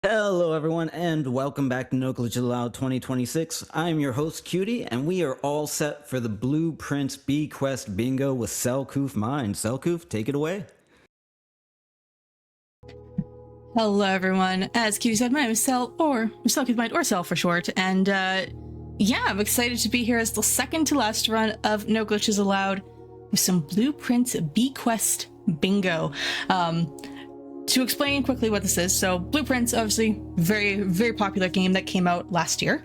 Hello everyone and welcome back to No Glitches Allowed 2026. I'm your host Cutie and we are all set for the Blueprints B Quest bingo with selcouthmind. Selcouth, take it away. Hello everyone, as Cutie said, my name is selcouthmind, or Sel for short, and yeah, I'm excited to be here as the second to last run of No Glitches Allowed with some Blueprints B Quest bingo. To explain quickly what this is, so Blueprints, obviously, very popular game that came out last year.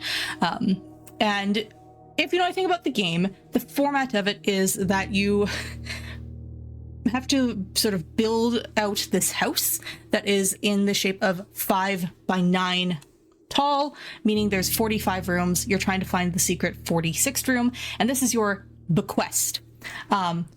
And if you know anything about the game, the format of it is that you have to sort of build out this house that is in the shape of 5 by 9 tall, meaning there's 45 rooms. You're trying to find the secret 46th room, and this is your bequest.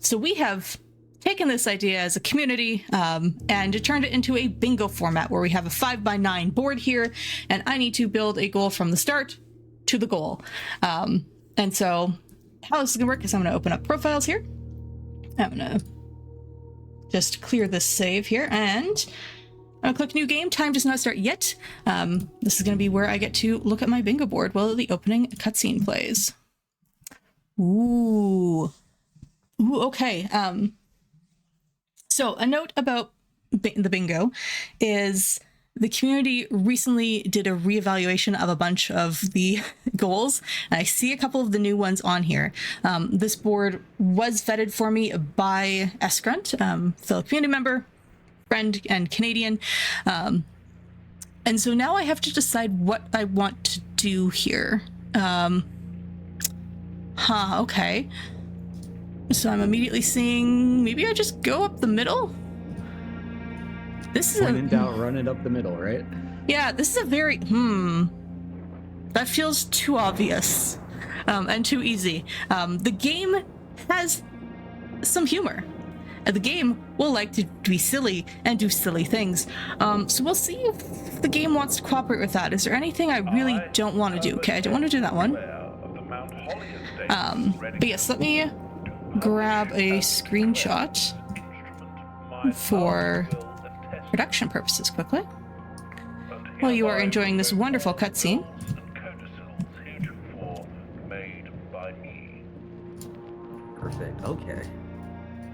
So we have taken this idea as a community and turned it into a bingo format where we have a 5 by 9 board here, and I need to build a goal from the start to the goal. And so how this is gonna work is I'm gonna open up profiles here. I'm gonna just clear this save here, and I'm gonna click new game. Time does not start yet. This is gonna be where I get to look at my bingo board while the opening cutscene plays. Ooh, okay. So a note about the bingo is the community recently did a reevaluation of a bunch of the goals, and I see a couple of the new ones on here. This board was vetted for me by Escrunt, fellow community member, friend, and Canadian. And so now I have to decide what I want to do here. Okay. So I'm immediately seeing, maybe I just go up the middle? This is when in doubt, run it up the middle, right? Yeah, this is a very, that feels too obvious, and too easy. The game has some humor. The game will like to be silly and do silly things. So we'll see if the game wants to cooperate with that. Is there anything I really don't want to do? Okay, I don't want to do that one. But yes, let me grab a screenshot for production purposes quickly while you are enjoying this wonderful cutscene. Perfect, okay.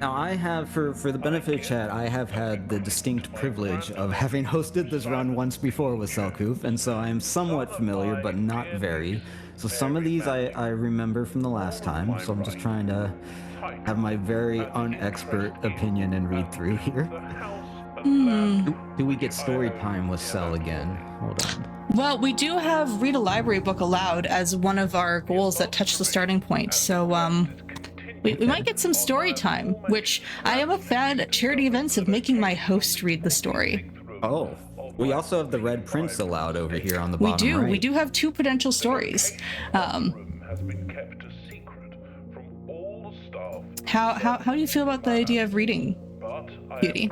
Now I have, for the benefit of chat, I have had the distinct privilege of having hosted this run once before with Selcouth, and so I am somewhat familiar, but not very. So some of these I remember from the last time, so I'm just trying to have my very unexpert opinion and read through here. Do we get story time with Cell again? Hold on. Well, we do have read a library book aloud as one of our goals that touch the starting point, so we might get some story time, which I am a fan at charity events of making my host read the story. Oh, we also have the Red Prince allowed over here on the bottom right. We do have 2 potential stories. How do you feel about the idea of reading, Beauty?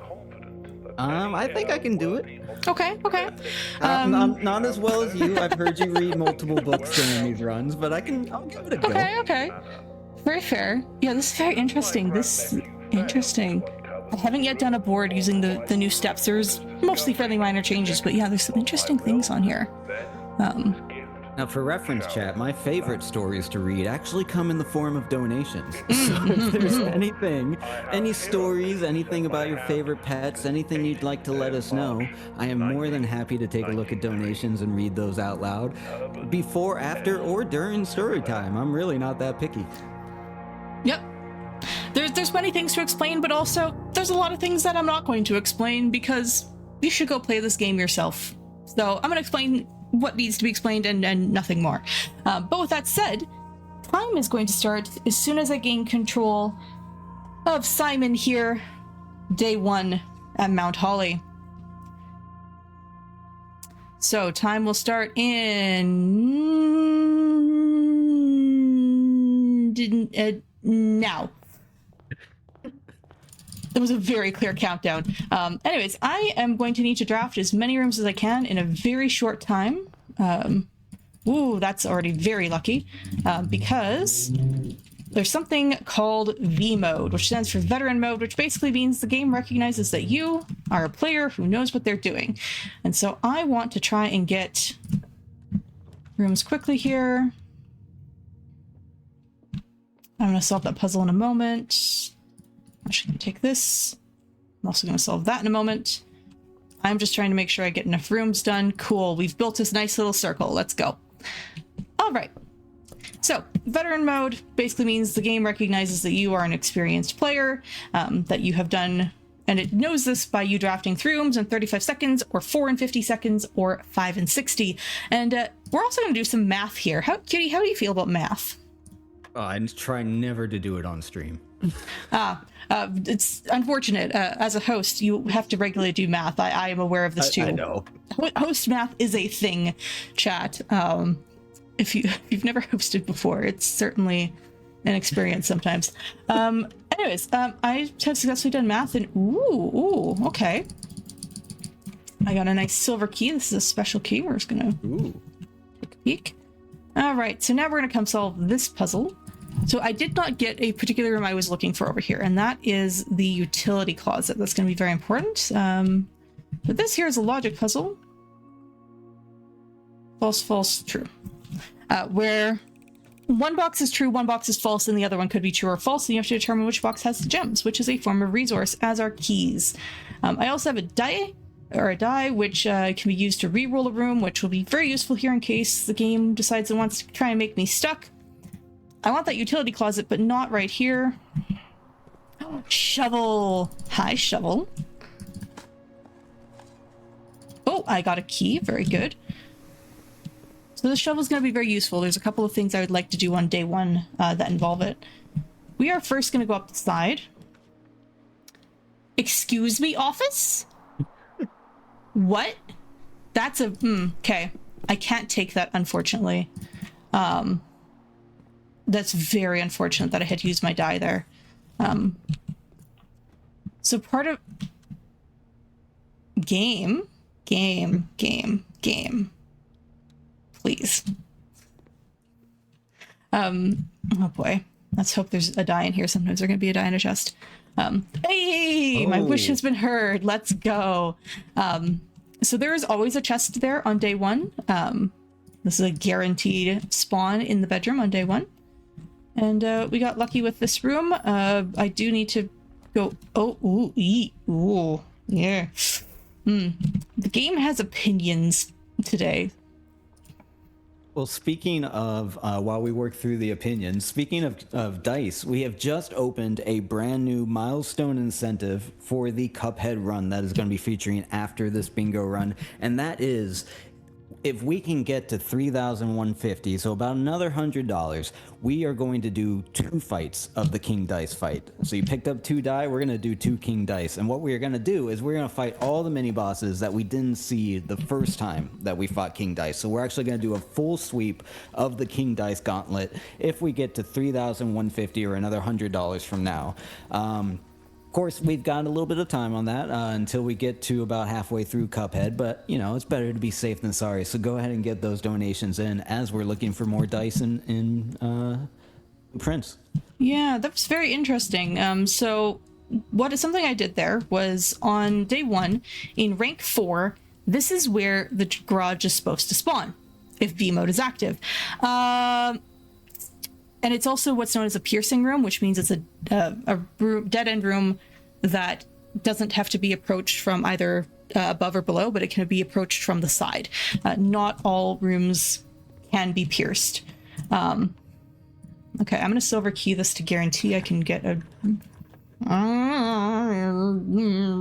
I think I can do it. Okay. Not as well as you. I've heard you read multiple books during these runs, but I'll give it a go. Okay. Very fair. Yeah, this is very interesting. I haven't yet done a board using the new steps. There's mostly fairly minor changes, but yeah, there's some interesting things on here. Now, for reference, chat, my favorite stories to read actually come in the form of donations. So if there's any stories, anything about your favorite pets, anything you'd like to let us know, I am more than happy to take a look at donations and read those out loud before, after, or during story time. I'm really not that picky. Yep. There's many things to explain, but also there's a lot of things that I'm not going to explain because you should go play this game yourself. So I'm going to explain what needs to be explained and nothing more. But with that said, time is going to start as soon as I gain control of Simon here, day 1 at Mount Holly. So time will start now. It was a very clear countdown. Anyways, I am going to need to draft as many rooms as I can in a very short time. Ooh, that's already very lucky, because there's something called V mode, which stands for veteran mode, which basically means the game recognizes that you are a player who knows what they're doing. And so I want to try and get rooms quickly here. I'm going to solve that puzzle in a moment. I'm actually going to take this. I'm also going to solve that in a moment. I'm just trying to make sure I get enough rooms done. Cool. We've built this nice little circle. Let's go. All right. So veteran mode basically means the game recognizes that you are an experienced player, that you have done, and it knows this by you drafting 3 rooms in 35 seconds, or 4 in 50 seconds, or 5 in 60. And we're also going to do some math here. Cutie, how do you feel about math? I try never to do it on stream. It's unfortunate. As a host, you have to regularly do math. I am aware of this too. I know. Host math is a thing, chat. If you've never hosted before, it's certainly an experience sometimes. Anyways, I have successfully done math, and ooh, okay. I got a nice silver key. This is a special key. We're just gonna take a peek. All right, so now we're gonna come solve this puzzle. So I did not get a particular room I was looking for over here, and that is the utility closet. That's gonna be very important. But this here is a logic puzzle. False, false, true. Where one box is true, one box is false, and the other one could be true or false, and you have to determine which box has the gems, which is a form of resource, as are keys. I also have a die, which can be used to re-roll a room, which will be very useful here in case the game decides it wants to try and make me stuck. I want that utility closet, but not right here. Shovel. Hi, shovel. Oh, I got a key. Very good. So the shovel is going to be very useful. There's a couple of things I would like to do on day 1 that involve it. We are first going to go up the side. Excuse me, office? What? That's a... okay. I can't take that, unfortunately. That's very unfortunate that I had used my die there. So part of... Game. Please. Oh boy. Let's hope there's a die in here. Sometimes there's going to be a die in a chest. Hey! My wish has been heard. Let's go. So there is always a chest there on day 1. This is a guaranteed spawn in the bedroom on day 1. And we got lucky with this room. I do need to go... Ooh, yeah. The game has opinions today. Well, speaking of, while we work through the opinions, speaking of dice, we have just opened a brand new milestone incentive for the Cuphead run that is going to be featuring after this bingo run, and that is... if we can get to 3,150, so about another $100, we are going to do 2 fights of the King Dice fight. So you picked up 2 die, we're going to do 2 King Dice. And what we're going to do is we're going to fight all the mini bosses that we didn't see the first time that we fought King Dice. So we're actually going to do a full sweep of the King Dice gauntlet if we get to 3,150 or another $100 from now. Of course, we've got a little bit of time on that until we get to about halfway through Cuphead, but, you know, it's better to be safe than sorry. So go ahead and get those donations in as we're looking for more dice in Prince. Yeah, that was very interesting. So something I did there was on day 1, in rank 4, this is where the garage is supposed to spawn, if V mode is active. And it's also what's known as a piercing room, which means it's a room, dead-end room that doesn't have to be approached from either above or below, but it can be approached from the side. Not all rooms can be pierced. Okay, I'm going to silver key this to guarantee I can get a...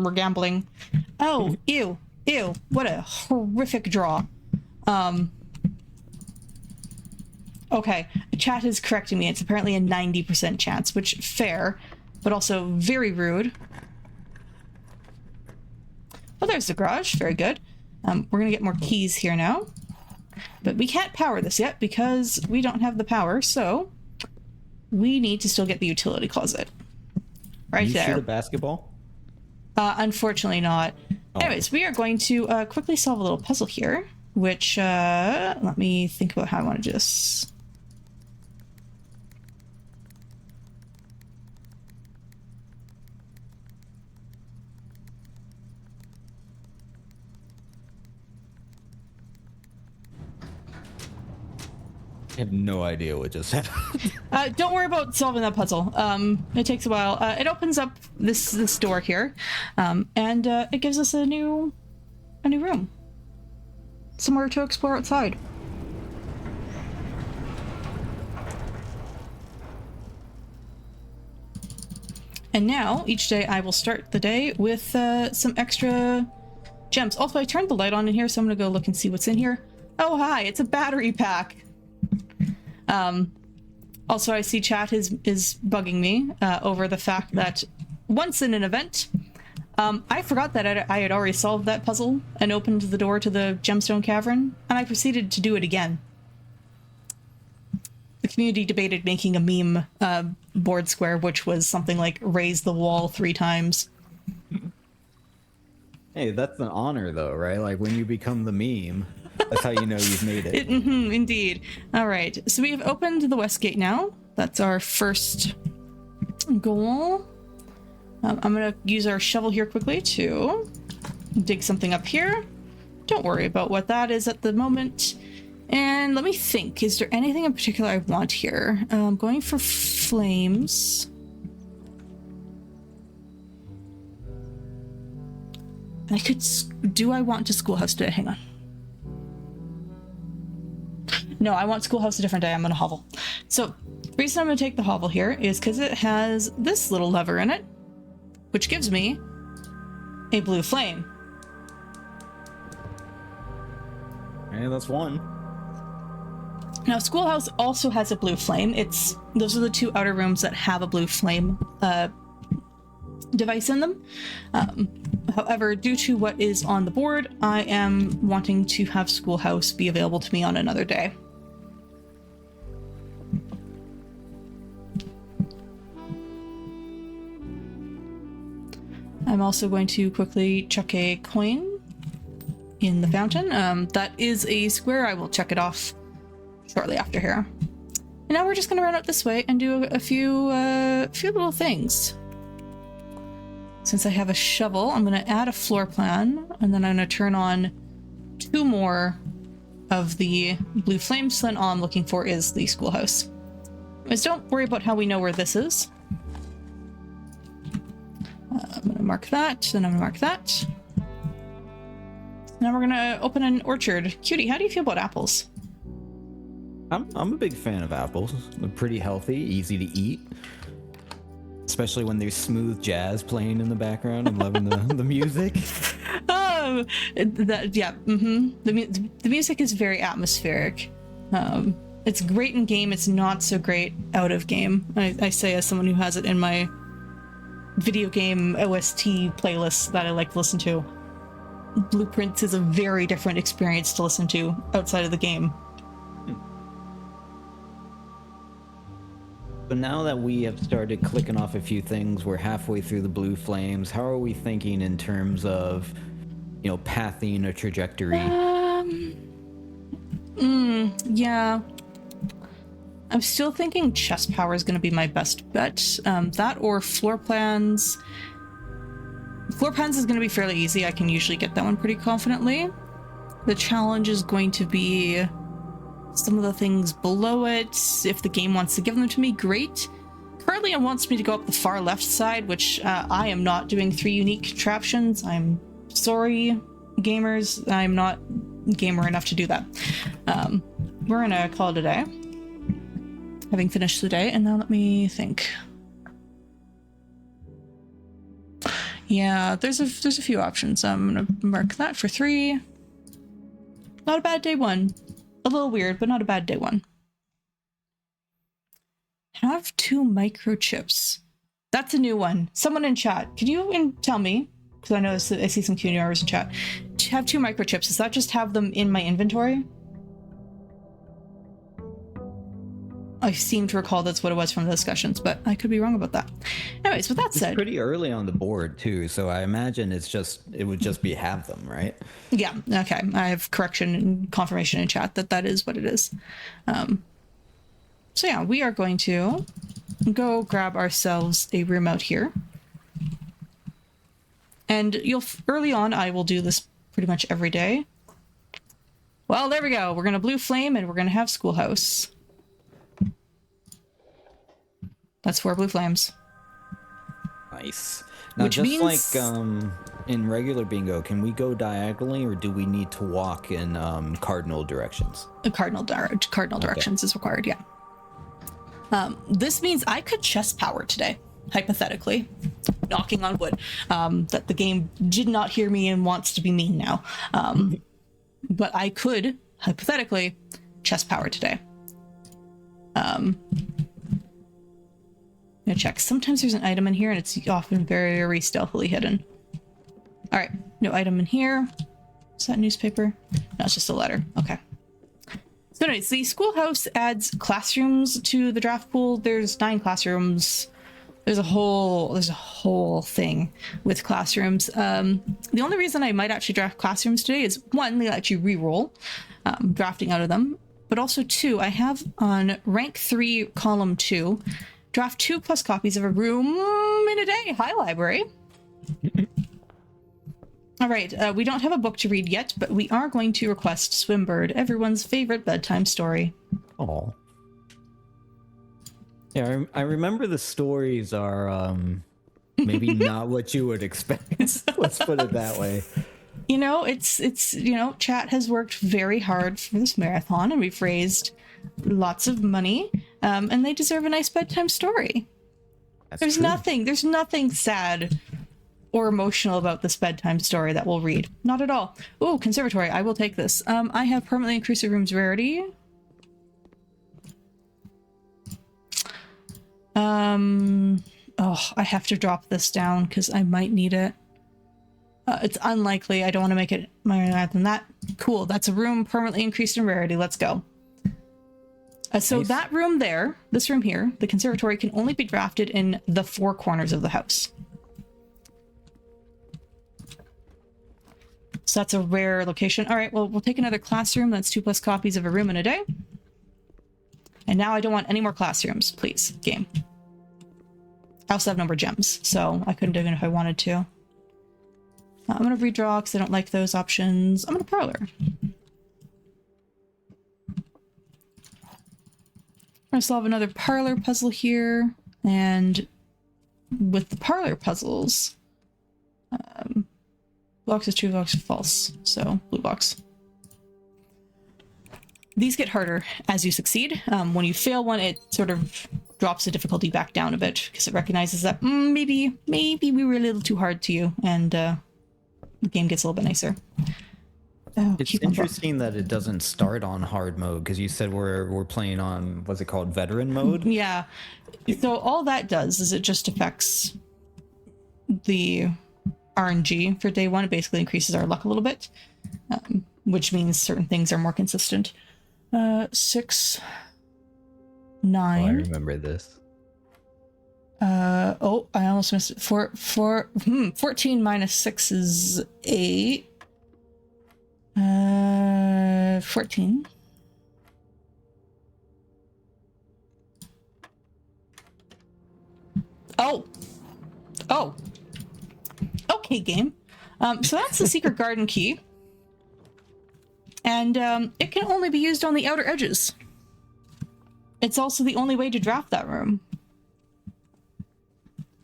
we're gambling. Oh, ew. What a horrific draw. Okay, chat is correcting me. It's apparently a 90% chance, which fair, but also very rude. Well, there's the garage. Very good. We're going to get more keys here now. But we can't power this yet because we don't have the power, so we need to still get the utility closet. Right there. You shoot a basketball? Unfortunately not. Oh. Anyways, we are going to quickly solve a little puzzle here, which, let me think about how I want to do this. I have no idea what just happened. Don't worry about solving that puzzle. It takes a while. It opens up this door here, and it gives us a new room, somewhere to explore outside. And now, each day I will start the day with some extra gems. Also, I turned the light on in here, so I'm gonna go look and see what's in here. Oh, hi, it's a battery pack. Also, I see chat is bugging me over the fact that once in an event, I forgot that I had already solved that puzzle and opened the door to the gemstone cavern, and I proceeded to do it again. The community debated making a meme board square, which was something like raise the wall 3 times. Hey, that's an honor though, right? Like when you become the meme, that's how you know you've made it. Indeed. All right, so we have opened the west gate now. That's our first goal. I'm gonna use our shovel here quickly to dig something up here. Don't worry about what that is at the moment. And let me think, is there anything in particular I want here? I'm going for flames. I could... Do I want to schoolhouse today? Hang on. No, I want schoolhouse a different day. I'm going to hovel. So, the reason I'm going to take the hovel here is because it has this little lever in it, which gives me a blue flame. Hey, that's one. Now, schoolhouse also has a blue flame. Those are the 2 outer rooms that have a blue flame device in them. However, due to what is on the board, I am wanting to have schoolhouse be available to me on another day. I'm also going to quickly chuck a coin in the fountain. That is a square. I will check it off shortly after here. And now we're just going to run out this way and do a few little things. Since I have a shovel, I'm going to add a floor plan, and then I'm going to turn on 2 more of the blue flames. Then all I'm looking for is the schoolhouse. Anyways, don't worry about how we know where this is. I'm going to mark that, then I'm going to mark that. Now we're going to open an orchard. Cutie, how do you feel about apples? I'm a big fan of apples. They're pretty healthy, easy to eat. Especially when there's smooth jazz playing in the background. I'm loving the music. Oh, the music is very atmospheric. It's great in game. It's not so great out of game. I say as someone who has it in my video game OST playlist that I like to listen to. Blueprints is a very different experience to listen to outside of the game. But now that we have started clicking off a few things, we're halfway through the blue flames. How are we thinking in terms of, pathing a trajectory? Yeah. I'm still thinking chest power is going to be my best bet. That or floor plans. Floor plans is going to be fairly easy. I can usually get that one pretty confidently. The challenge is going to be some of the things below it. If the game wants to give them to me, great. Currently it wants me to go up the far left side, which I am not doing 3 unique contraptions. I'm sorry, gamers. I'm not gamer enough to do that. We're gonna call it a day, having finished the day, and now let me think. Yeah, there's a few options. I'm gonna mark that for 3. Not a bad day 1. A little weird, but not a bad day 1. Have 2 microchips. That's a new one. Someone in chat, could you tell me? Because I know I see some community members in chat. To have 2 microchips, does that just have them in my inventory? I seem to recall that's what it was from the discussions, but I could be wrong about that. Anyways, with that said, it's pretty early on the board too, so I imagine it would just be have them, right? Yeah. Okay. I have correction and confirmation in chat that is what it is. So yeah, we are going to go grab ourselves a room out here, and early on I will do this pretty much every day. Well, there we go. We're gonna blue flame, and we're gonna have schoolhouse. That's 4 blue flames. Nice. Now, Which just means... like in regular bingo, can we go diagonally, or do we need to walk in cardinal directions? Cardinal directions is required, yeah. This means I could chest power today, hypothetically. Knocking on wood. That the game did not hear me and wants to be mean now. But I could, hypothetically, chest power today. I'm gonna check. Sometimes there's an item in here and it's often very stealthily hidden. All right, no item in here. Is that newspaper? No, it's just a letter. Okay. So anyways, the schoolhouse adds classrooms to the draft pool. There's 9 classrooms. There's a whole thing with classrooms. The only reason I might actually draft classrooms today is 1, they let you re-roll drafting out of them, but also 2, I have on rank 3, column 2, draft 2 plus copies of a room in a day. Hi, library. All right, we don't have a book to read yet, but we are going to request Swimbird, everyone's favorite bedtime story. Oh. Yeah, I remember the stories are maybe not what you would expect. Let's put it that way. You know, it's chat has worked very hard for this marathon, and we've raised lots of money, and they deserve a nice bedtime story. There's nothing sad or emotional about this bedtime story that we'll read. Not at all. Oh, conservatory. I will take this. I have permanently increased the room's rarity. Oh, I have to drop this down because I might need it. It's unlikely. I don't want to make it more than that. Cool. That's a room permanently increased in rarity. Let's go. So Nice. that room there, this room here, the conservatory, can only be drafted in the 4 corners of the house. So that's a rare location. All right, well, we'll take another classroom. That's 2 plus copies of a room in a day. And now I don't want any more classrooms, please, game. I also have number gems, so I couldn't do it if I wanted to. I'm going to redraw because I don't like those options. I'm going to parlor. I'm going to solve another parlor puzzle here. And with the parlor puzzles, blocks is true, blocks is false. So blue box. These get harder as you succeed. When you fail one, it sort of drops the difficulty back down a bit because it recognizes that maybe we were a little too hard to you, and the game gets a little bit nicer. It's interesting that it doesn't start on hard mode, because you said we're playing on, what's it called, veteran mode? Yeah. So all that does is it just affects the RNG for day 1. It basically increases our luck a little bit, which means certain things are more consistent. 6, 9. Oh, I remember this. Oh, I almost missed it. 14 minus 6 is 8. 14. Oh. Okay, game. So that's the secret garden key. And it can only be used on the outer edges. It's also the only way to draft that room.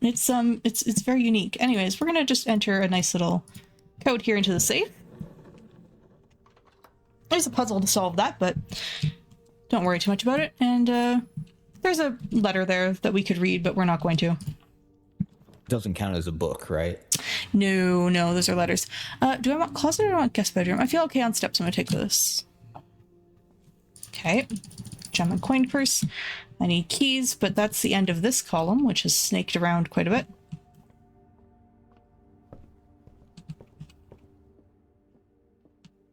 It's very unique. Anyways, we're gonna just enter a nice little code here into the safe. There's a puzzle to solve that, but don't worry too much about it. And there's a letter there that we could read, but we're not going to. Doesn't count as a book, right? No, those are letters. Do I want closet or do I want guest bedroom? I feel okay on steps. I'm gonna take this. Okay. Gem and coin purse. I need keys, but that's the end of this column, which has snaked around quite a bit.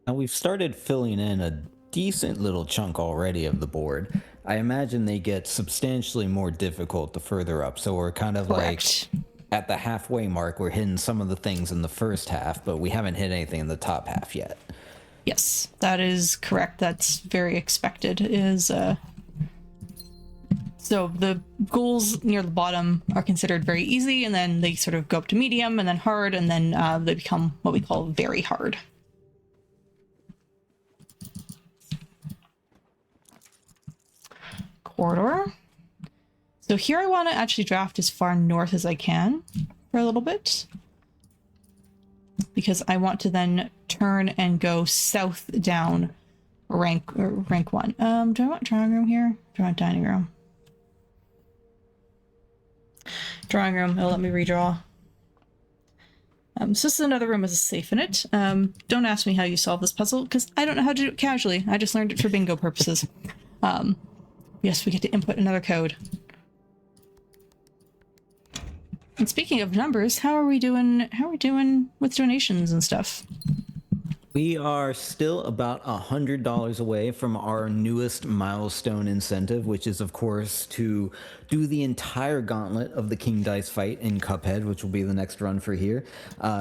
Now we've started filling in a decent little chunk already of the board. I imagine they get substantially more difficult the further up, so we're kind of Correct. like at the halfway mark. We're hitting some of the things in the first half, but we haven't hit anything in the top half yet. Yes, that is correct. That's very expected. So the goals near the bottom are considered very easy, and then they sort of go up to medium, and then hard, and then they become what we call very hard. So So here I want to actually draft as far north as I can for a little bit, because I want to then turn and go south down rank 1. Do I want drawing room here? Do I want dining room? Drawing room. It'll let me redraw. So this is another room with a safe in it. Don't ask me how you solve this puzzle, because I don't know how to do it casually. I just learned it for bingo purposes. Yes, we get to input another code. And speaking of numbers, how are we doing? How are we doing with donations and stuff? We are still about $100 away from our newest milestone incentive, which is, of course, to do the entire gauntlet of the King Dice fight in Cuphead, which will be the next run for here.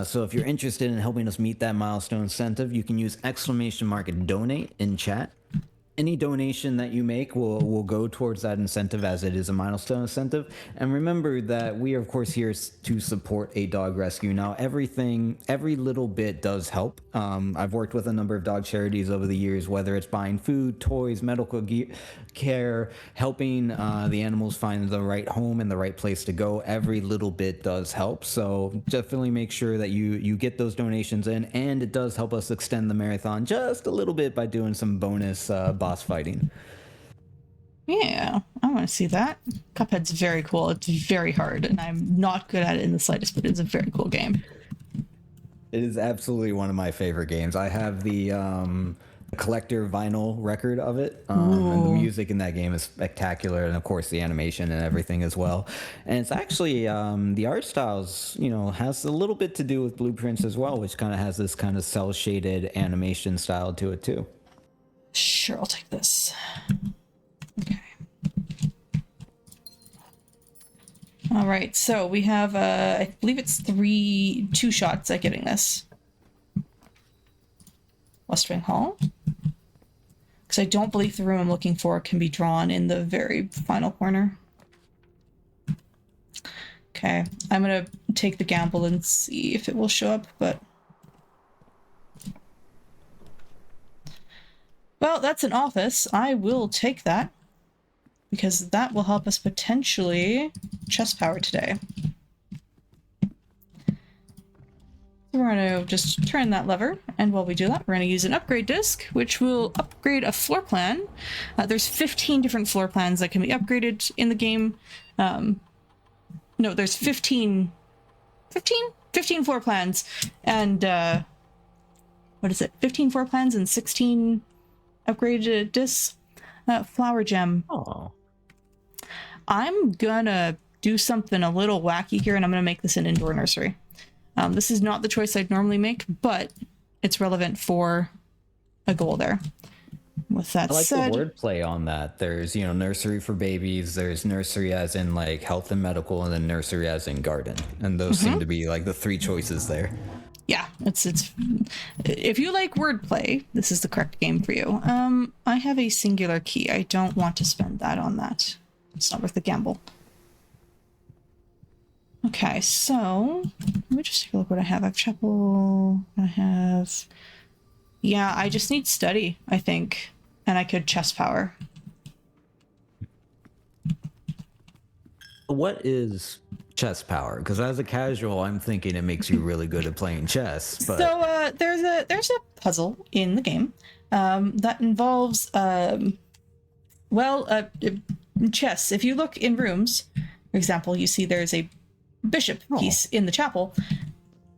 So if you're interested in helping us meet that milestone incentive, you can use _donate in chat. Any donation that you make will go towards that incentive, as it is a milestone incentive. And remember that we are, of course, here to support a dog rescue. Now, every little bit does help. I've worked with a number of dog charities over the years, whether it's buying food, toys, medical care, helping the animals find the right home and the right place to go. Every little bit does help. So definitely make sure that you get those donations in, and it does help us extend the marathon just a little bit by doing some bonus boss fighting. Yeah, I want to see that. Cuphead's very cool. It's very hard, and I'm not good at it in the slightest, but it's a very cool game. It is absolutely one of my favorite games. I have the collector vinyl record of it, and the music in that game is spectacular, and of course the animation and everything as well. And it's actually the art styles, has a little bit to do with Blueprints as well, which kind of has this kind of cell shaded animation style to it too. Sure, I'll take this. Okay. All right, so we have, I believe it's 2 shots at getting this. West Wing Hall. Because I don't believe the room I'm looking for can be drawn in the very final corner. Okay, I'm gonna take the gamble and see if it will show up, but... Well, that's an office. I will take that, because that will help us potentially chest power today. We're going to just turn that lever, and while we do that, we're going to use an upgrade disc, which will upgrade a floor plan. There's 15 different floor plans that can be upgraded in the game. No, there's 15 floor plans, and what is it? 15 floor plans and 16 upgraded discs. Flower gem. Oh. I'm gonna do something a little wacky here, and I'm gonna make this an indoor nursery. This is not the choice I'd normally make, but it's relevant for a goal there. With that said, I like the wordplay on that. There's, nursery for babies, there's nursery as in like health and medical, and then nursery as in garden. And those seem to be like the 3 choices there. Yeah, it's if you like wordplay, this is the correct game for you. I have a singular key. I don't want to spend that on that. It's not worth the gamble. Okay, so let me just take a look what I have. I have chapel. I have... Yeah, I just need study, I think. And I could chess power. What is chess power? Because as a casual, I'm thinking it makes you really good at playing chess. But... So there's a puzzle in the game that involves chess. If you look in rooms, for example, you see there's a bishop piece in the chapel.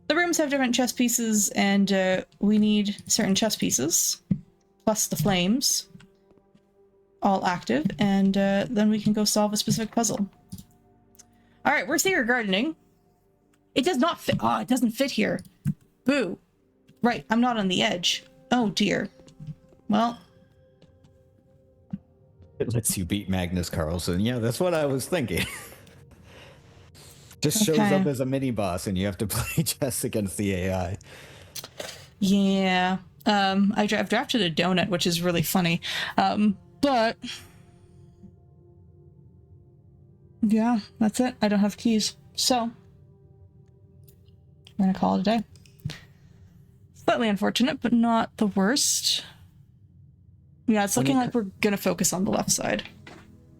The rooms have different chess pieces, and we need certain chess pieces, plus the flames, all active, and then we can go solve a specific puzzle. All right, we're secret gardening. It does not fit. Oh, it doesn't fit here. Boo. Right, I'm not on the edge. Oh, dear. Well. It lets you beat Magnus Carlsen. Yeah, that's what I was thinking. Just shows up as a mini boss, and you have to play chess against the AI. Yeah. I've drafted a donut, which is really funny. But yeah, that's it. I don't have keys. So we're gonna call it a day. Slightly unfortunate, but not the worst. Yeah, it's looking like we're gonna focus on the left side.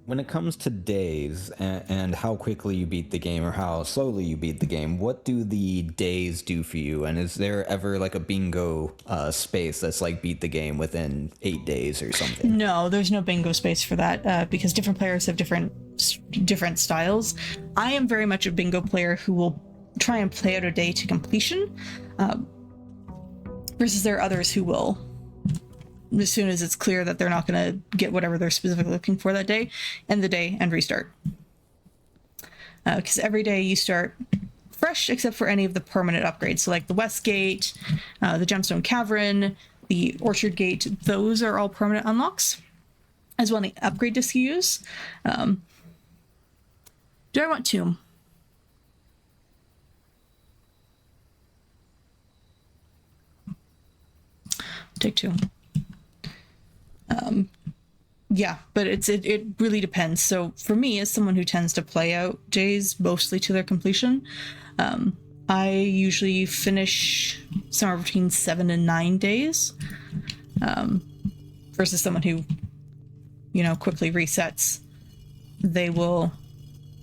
When it comes to days and how quickly you beat the game or how slowly you beat the game, what do the days do for you? And is there ever like a bingo space that's like beat the game within 8 days or something? No, there's no bingo space for that because different players have different styles. I am very much a bingo player who will try and play out a day to completion, versus there are others who will, as soon as it's clear that they're not going to get whatever they're specifically looking for that day, end the day and restart. Because every day you start fresh except for any of the permanent upgrades. So like the West Gate, the Gemstone Cavern, the Orchard Gate, those are all permanent unlocks, as well as the upgrade disc you use. Do I want Tomb? Take Tomb. Yeah, but it really depends. So for me, as someone who tends to play out days mostly to their completion, I usually finish somewhere between 7 and 9 days, versus someone who, quickly resets. They will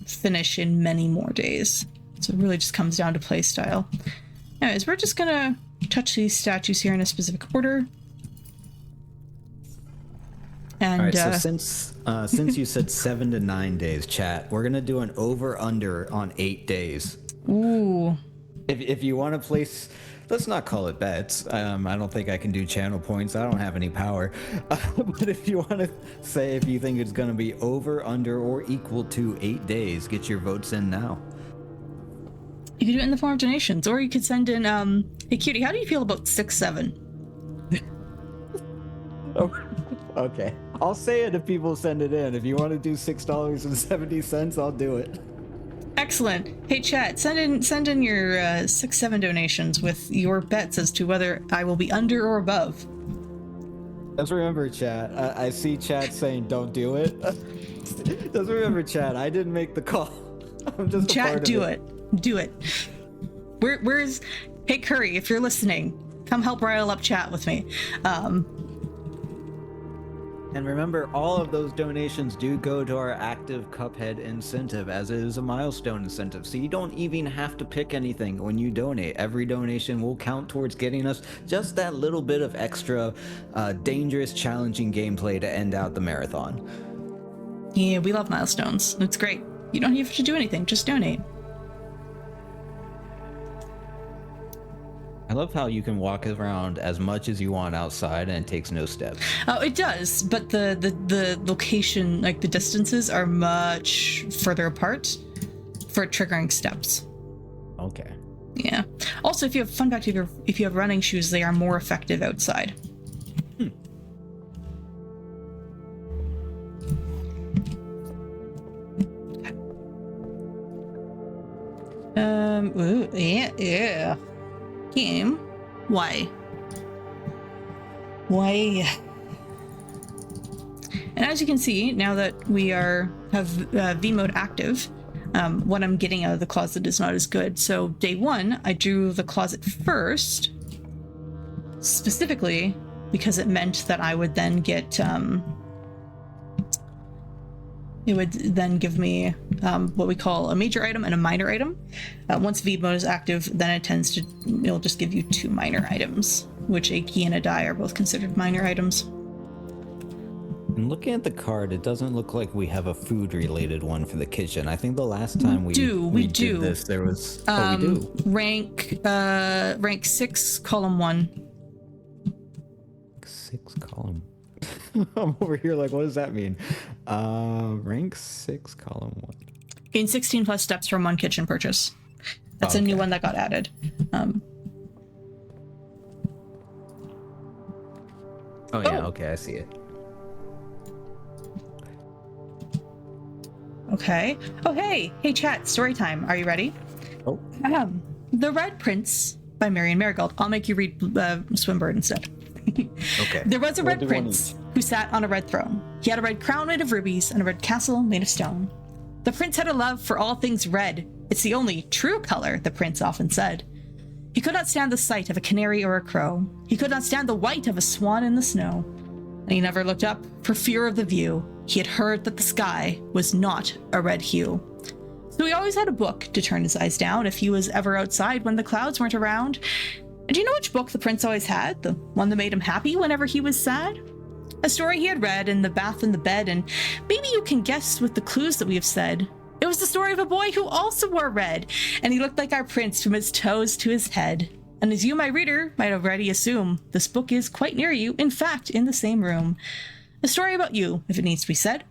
finish in many more days. So it really just comes down to play style. Anyways, we're just gonna touch these statues here in a specific order. And, all right, so since you said 7 to 9 days, chat, we're gonna do an over/under on 8 days. Ooh. If you want to place, let's not call it bets. I don't think I can do channel points. I don't have any power. But if you want to say if you think it's gonna be over, under, or equal to 8 days, get your votes in now. You could do it in the form of donations, or you could send in, hey Cutie, how do you feel about 6-7? Oh, okay. I'll say it if people send it in. If you want to do $6.70, I'll do it. Excellent. Hey chat, send in your 6-7 donations with your bets as to whether I will be under or above. Just remember, chat. I see chat saying don't do it. Just remember, chat. I didn't make the call. I'm just a chat. part of Do it. Do it. Where's Hey Curry? If you're listening, come help rile up chat with me. And remember, all of those donations do go to our active Cuphead incentive, as it is a milestone incentive. So you don't even have to pick anything when you donate. Every donation will count towards getting us just that little bit of extra dangerous, challenging gameplay to end out the marathon. Yeah, we love milestones. It's great. You don't have to do anything, just donate. I love how you can walk around as much as you want outside and it takes no steps. Oh, it does, but the location, like the distances, are much further apart for triggering steps. Okay. Yeah. Also, if you have fun fact, if you have running shoes, they are more effective outside. Ooh, yeah. Game. Why? And as you can see, now that we have V mode active, what I'm getting out of the closet is not as good. So day 1, I drew the closet first, specifically because it meant that I would then get, it would then give me what we call a major item and a minor item. Once V mode is active, then it'll just give you 2 minor items, which a key and a die are both considered minor items. And looking at the card, it doesn't look like we have a food-related one for the kitchen. I think the last time we did this, there was... we do. Rank 6, column 1. 6, column... I'm over here like, what does that mean? Rank 6, column 1. In 16 plus steps from 1 kitchen purchase. That's a new one that got added. Okay, I see it. Okay. Oh, hey chat, story time. Are you ready? Oh. The Red Prince by Marion Marigold. I'll make you read Swinburne instead. Okay. There was a red prince who sat on a red throne. He had a red crown made of rubies and a red castle made of stone. The prince had a love for all things red. It's the only true color, the prince often said. He could not stand the sight of a canary or a crow. He could not stand the white of a swan in the snow. And and he never looked up for fear of the view. He had heard that the sky was not a red hue. So he always had a book to turn his eyes down if he was ever outside when the clouds weren't around. And do you know which book the prince always had? The one that made him happy whenever he was sad? A story he had read in the bath and the bed, and maybe you can guess with the clues that we have said. It was the story of a boy who also wore red, and he looked like our prince from his toes to his head. And as you, my reader, might already assume, this book is quite near you, in fact, in the same room. A story about you, if it needs to be said.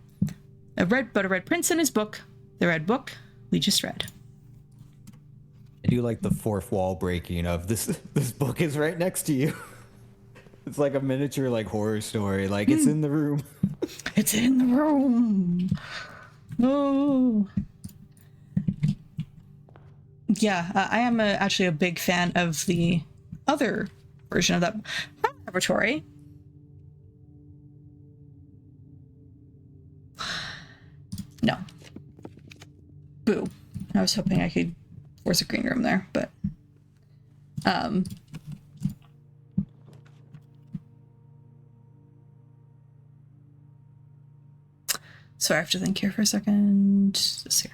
A red prince and his book, the red book we just read. I do like the fourth wall breaking of this book is right next to you. It's like a miniature like horror story. Like it's in the room. It's in the room. Oh. Yeah, I am actually a big fan of the other version of that laboratory. No. Boo. I was hoping I could force a green room there, but sorry, I have to think here for a second. This here.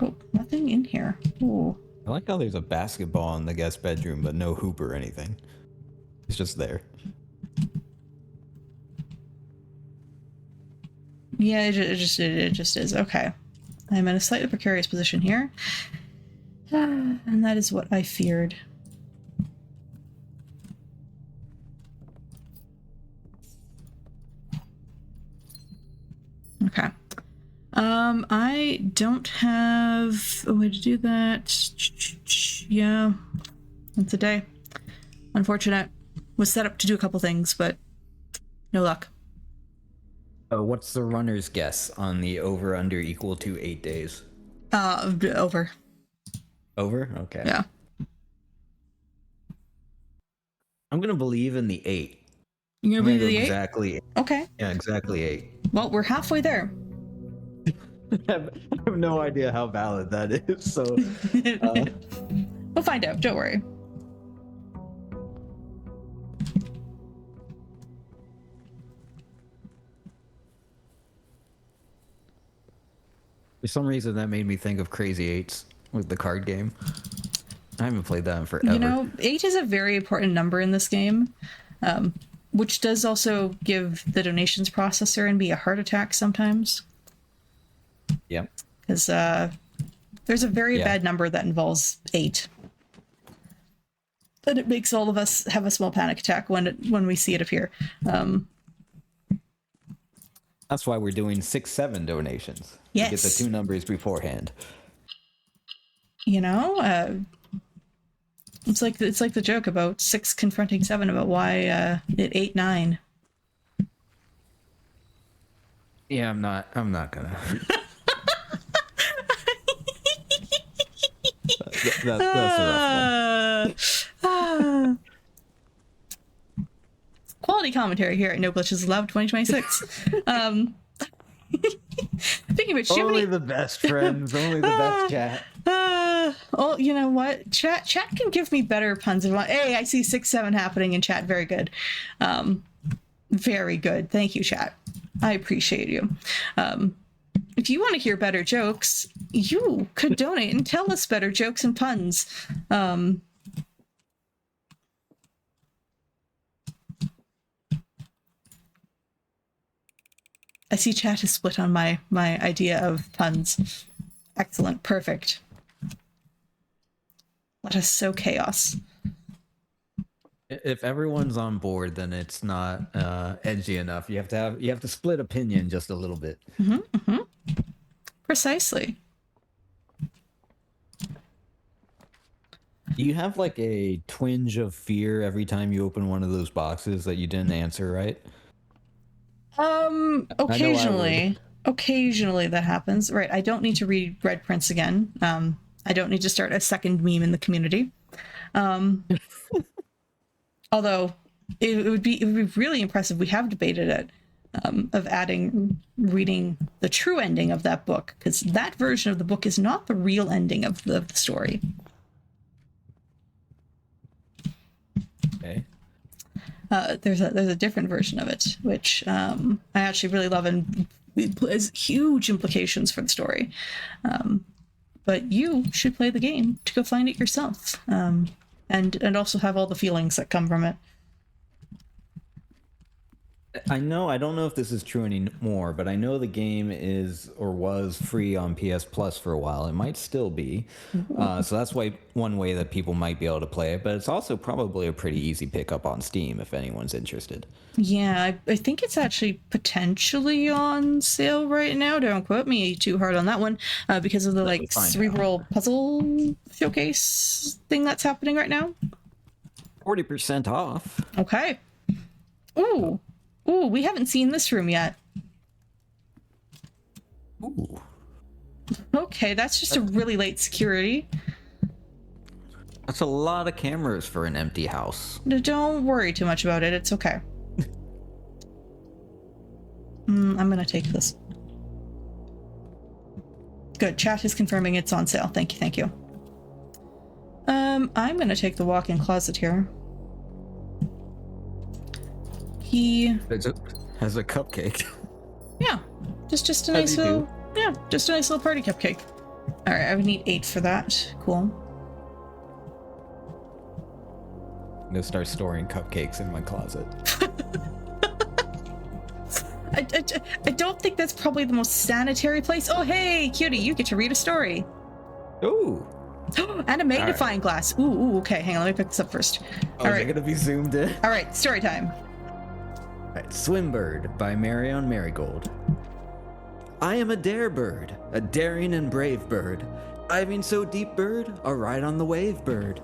Oh, nothing in here. Oh. I like how there's a basketball in the guest bedroom, but no hoop or anything. It's just there. Yeah, it just is. Okay. I'm in a slightly precarious position here. And that is what I feared. Okay. I don't have a way to do that. Yeah. That's a day. Unfortunate. Was set up to do a couple things, but no luck. What's the runner's guess on the over under equal to 8 days? Over. Over? Okay. Yeah. I'm gonna believe in the 8. You're gonna believe the 8? Exactly. Okay. Yeah, exactly 8. Well, we're halfway there. I have no idea how valid that is, so... We'll find out, don't worry. For some reason, that made me think of Crazy Eights with the card game. I haven't played that in forever. You know, 8 is a very important number in this game, which does also give the donations processor and be a heart attack sometimes. Yeah. Because there's a very bad number that involves 8. And it makes all of us have a small panic attack when we see it appear. That's why we're doing 6-7 donations. Yes. To get the 2 numbers beforehand. You know, it's like the joke about 6 confronting 7 about why it 8 9. Yeah, I'm not gonna. That's a rough one. Quality commentary here at No Glitches Allowed 2026. Speaking of which, only the best friends, only the best chat. Oh, you know what? Chat can give me better puns. Hey, I see 6 7 happening in chat. Very good. Very good. Thank you, chat. I appreciate you. If you want to hear better jokes, you could donate and tell us better jokes and puns. I see chat is split on my idea of puns. Excellent. Perfect. Let us sow chaos. If everyone's on board, then it's not edgy enough. You have to split opinion just a little bit. Precisely. Do you have like a twinge of fear every time you open one of those boxes that you didn't answer right? Occasionally that happens. Right. I don't need to read Red Prince again. I don't need to start a second meme in the community. Although it would be really impressive. We have debated it, of reading the true ending of that book, because that version of the book is not the real ending of the story. Okay. There's a different version of it, which I actually really love, and it has huge implications for the story. But you should play the game to go find it yourself, and also have all the feelings that come from it. I don't know if this is true anymore, but I know the game is or was free on PS Plus for a while. It might still be. So that's one way that people might be able to play it, but it's also probably a pretty easy pickup on Steam if anyone's interested. Yeah, I think it's actually potentially on sale right now. Don't quote me too hard on that one, because of the Let me find cerebral puzzle showcase thing that's happening right now. 40% off. Okay. Ooh, we haven't seen this room yet. Ooh. Okay, that's just a really late security. That's a lot of cameras for an empty house. Don't worry too much about it. It's okay. I'm gonna take this. Good. Chat is confirming it's on sale. Thank you. Thank you. I'm gonna take the walk-in closet here. He has a cupcake. Yeah, just a As nice you little just a nice little party cupcake. All right, I would need 8 for that. Cool. I'm gonna start storing cupcakes in my closet. I don't think that's probably the most sanitary place. Oh, hey, cutie, you get to read a story. Ooh. And a magnifying glass. Ooh, okay. Hang on, let me pick this up first. Oh, is it gonna be zoomed in? All right, story time. All right, Swimbird by Marion Marigold. I am a dare bird, a daring and brave bird, diving so deep bird, a ride on the wave bird.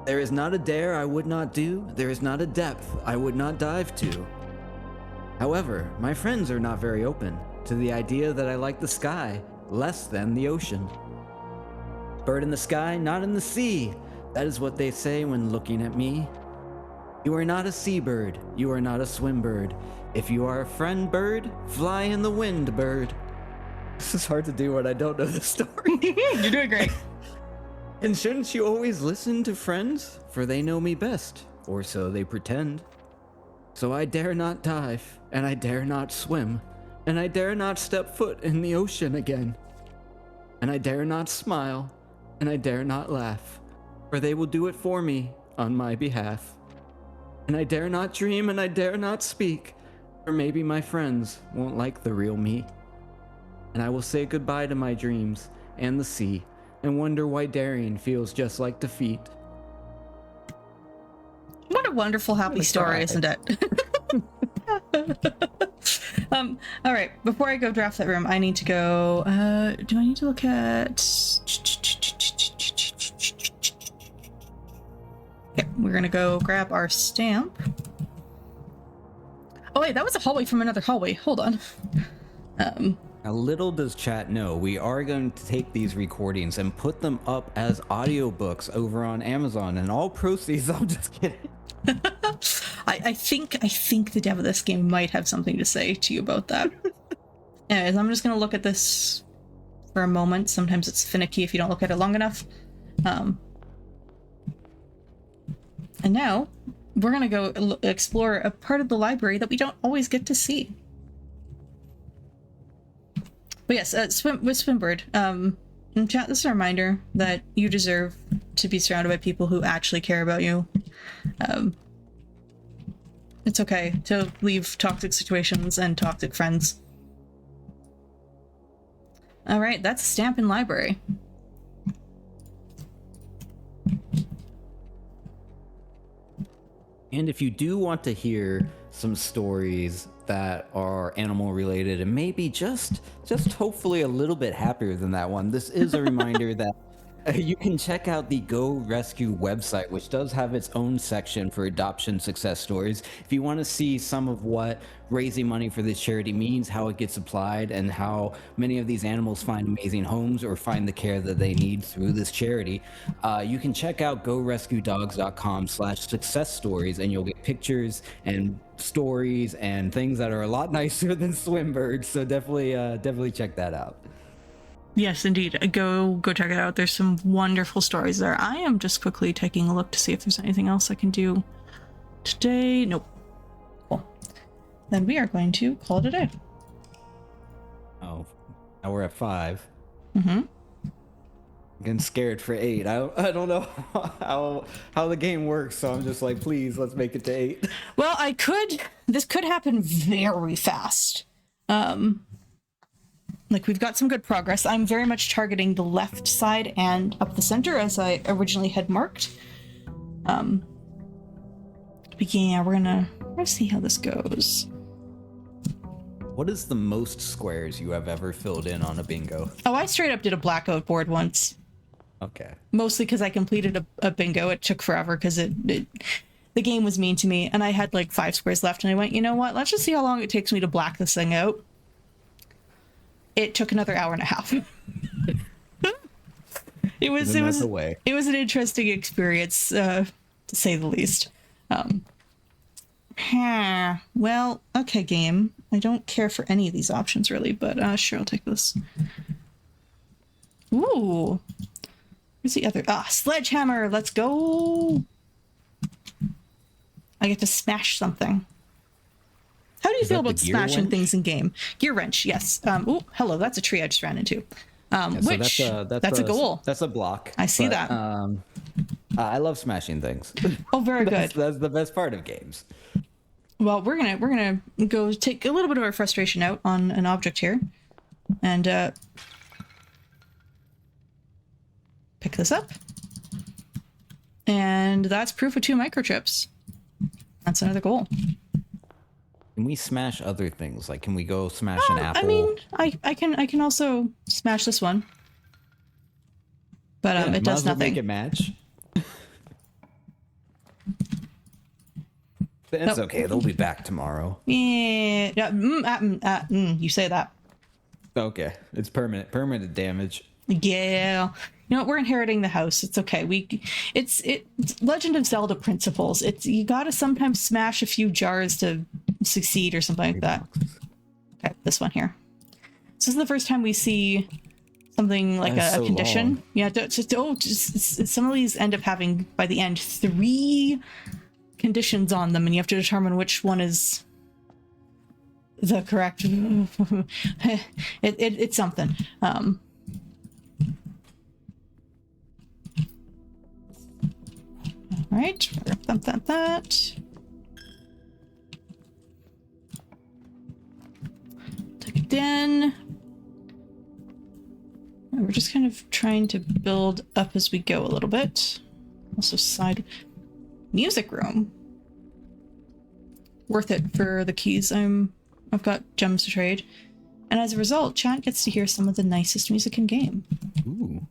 There is not a dare I would not do, there is not a depth I would not dive to. However, my friends are not very open to the idea that I like the sky less than the ocean. Bird in the sky, not in the sea, that is what they say when looking at me. You are not a seabird, you are not a swim bird. If you are a friend bird, fly in the wind bird. This is hard to do when I don't know the story. You're doing great. And shouldn't you always listen to friends? For they know me best, or so they pretend. So I dare not dive, and I dare not swim, and I dare not step foot in the ocean again. And I dare not smile, and I dare not laugh, for they will do it for me on my behalf. And I dare not dream, and I dare not speak, or maybe my friends won't like the real me. And I will say goodbye to my dreams and the sea, and wonder why daring feels just like defeat. What a wonderful, happy story, isn't it? All right, before I go draft that room, I need to go, do I need to look at... Okay, we're gonna go grab our stamp. Oh wait, that was a hallway from another hallway. Hold on. Now, little does chat know, we are going to take these recordings and put them up as audiobooks over on Amazon, and all proceeds, I'm just kidding. I think the dev of this game might have something to say to you about that. Anyways, I'm just gonna look at this for a moment. Sometimes it's finicky if you don't look at it long enough. And now we're gonna go explore a part of the library that we don't always get to see. But yes, with Swimbird, in chat, this is a reminder that you deserve to be surrounded by people who actually care about you. It's okay to leave toxic situations and toxic friends. All right, that's Stamp in Library. And if you do want to hear some stories that are animal related and maybe just hopefully a little bit happier than that one, this is a reminder that you can check out the Go Rescue website, which does have its own section for adoption success stories. If you want to see some of what raising money for this charity means, how it gets applied, and how many of these animals find amazing homes or find the care that they need through this charity, you can check out gorescuedogs.com/success stories, and you'll get pictures and stories and things that are a lot nicer than Swimbird. So definitely check that out. Yes, indeed. Go check it out. There's some wonderful stories there. I am just quickly taking a look to see if there's anything else I can do today. Nope. Cool. Then we are going to call it a day. Oh, now we're at 5. Mm-hmm. I'm getting scared for 8. I don't know how the game works, so I'm just like, please, let's make it to 8. Well, this could happen very fast. Like, we've got some good progress. I'm very much targeting the left side and up the center as I originally had marked. But yeah, we're gonna see how this goes. What is the most squares you have ever filled in on a bingo? Oh, I straight up did a blackout board once. Okay. Mostly because I completed a bingo. It took forever because the game was mean to me, and I had like 5 squares left, and I went, you know what? Let's just see how long it takes me to black this thing out. It took another hour and a half. It was an interesting experience, to say the least. Well, okay, game. I don't care for any of these options really, but sure, I'll take this. Ooh. Where's the other? Sledgehammer. Let's go. I get to smash something. How do you feel about smashing wrench? Things in game? Gear wrench, yes. Oh, hello, that's a tree I just ran into. Which, that's a goal. That's a block. I see that. I love smashing things. Oh, very good. That's the best part of games. Well, we're gonna go take a little bit of our frustration out on an object here, and pick this up. And that's proof of 2 microchips. That's another goal. Can we smash other things? Like, can we go smash an apple? I mean, I can also smash this one, but it does nothing. Make it match. It's okay. They'll be back tomorrow. Yeah. You say that. Okay, it's permanent damage. Yeah. You know what? We're inheriting the house. It's okay. It's Legend of Zelda principles. You gotta sometimes smash a few jars to succeed or something like that. Okay, this one here. This is the first time we see something like a condition. Long. Yeah. Some of these end up having by the end 3 conditions on them, and you have to determine which one is the correct. It's something. All right, that. Take it in. We're just kind of trying to build up as we go a little bit. Also, side music room. Worth it for the keys. I've got gems to trade, and as a result, chat gets to hear some of the nicest music in game. Ooh.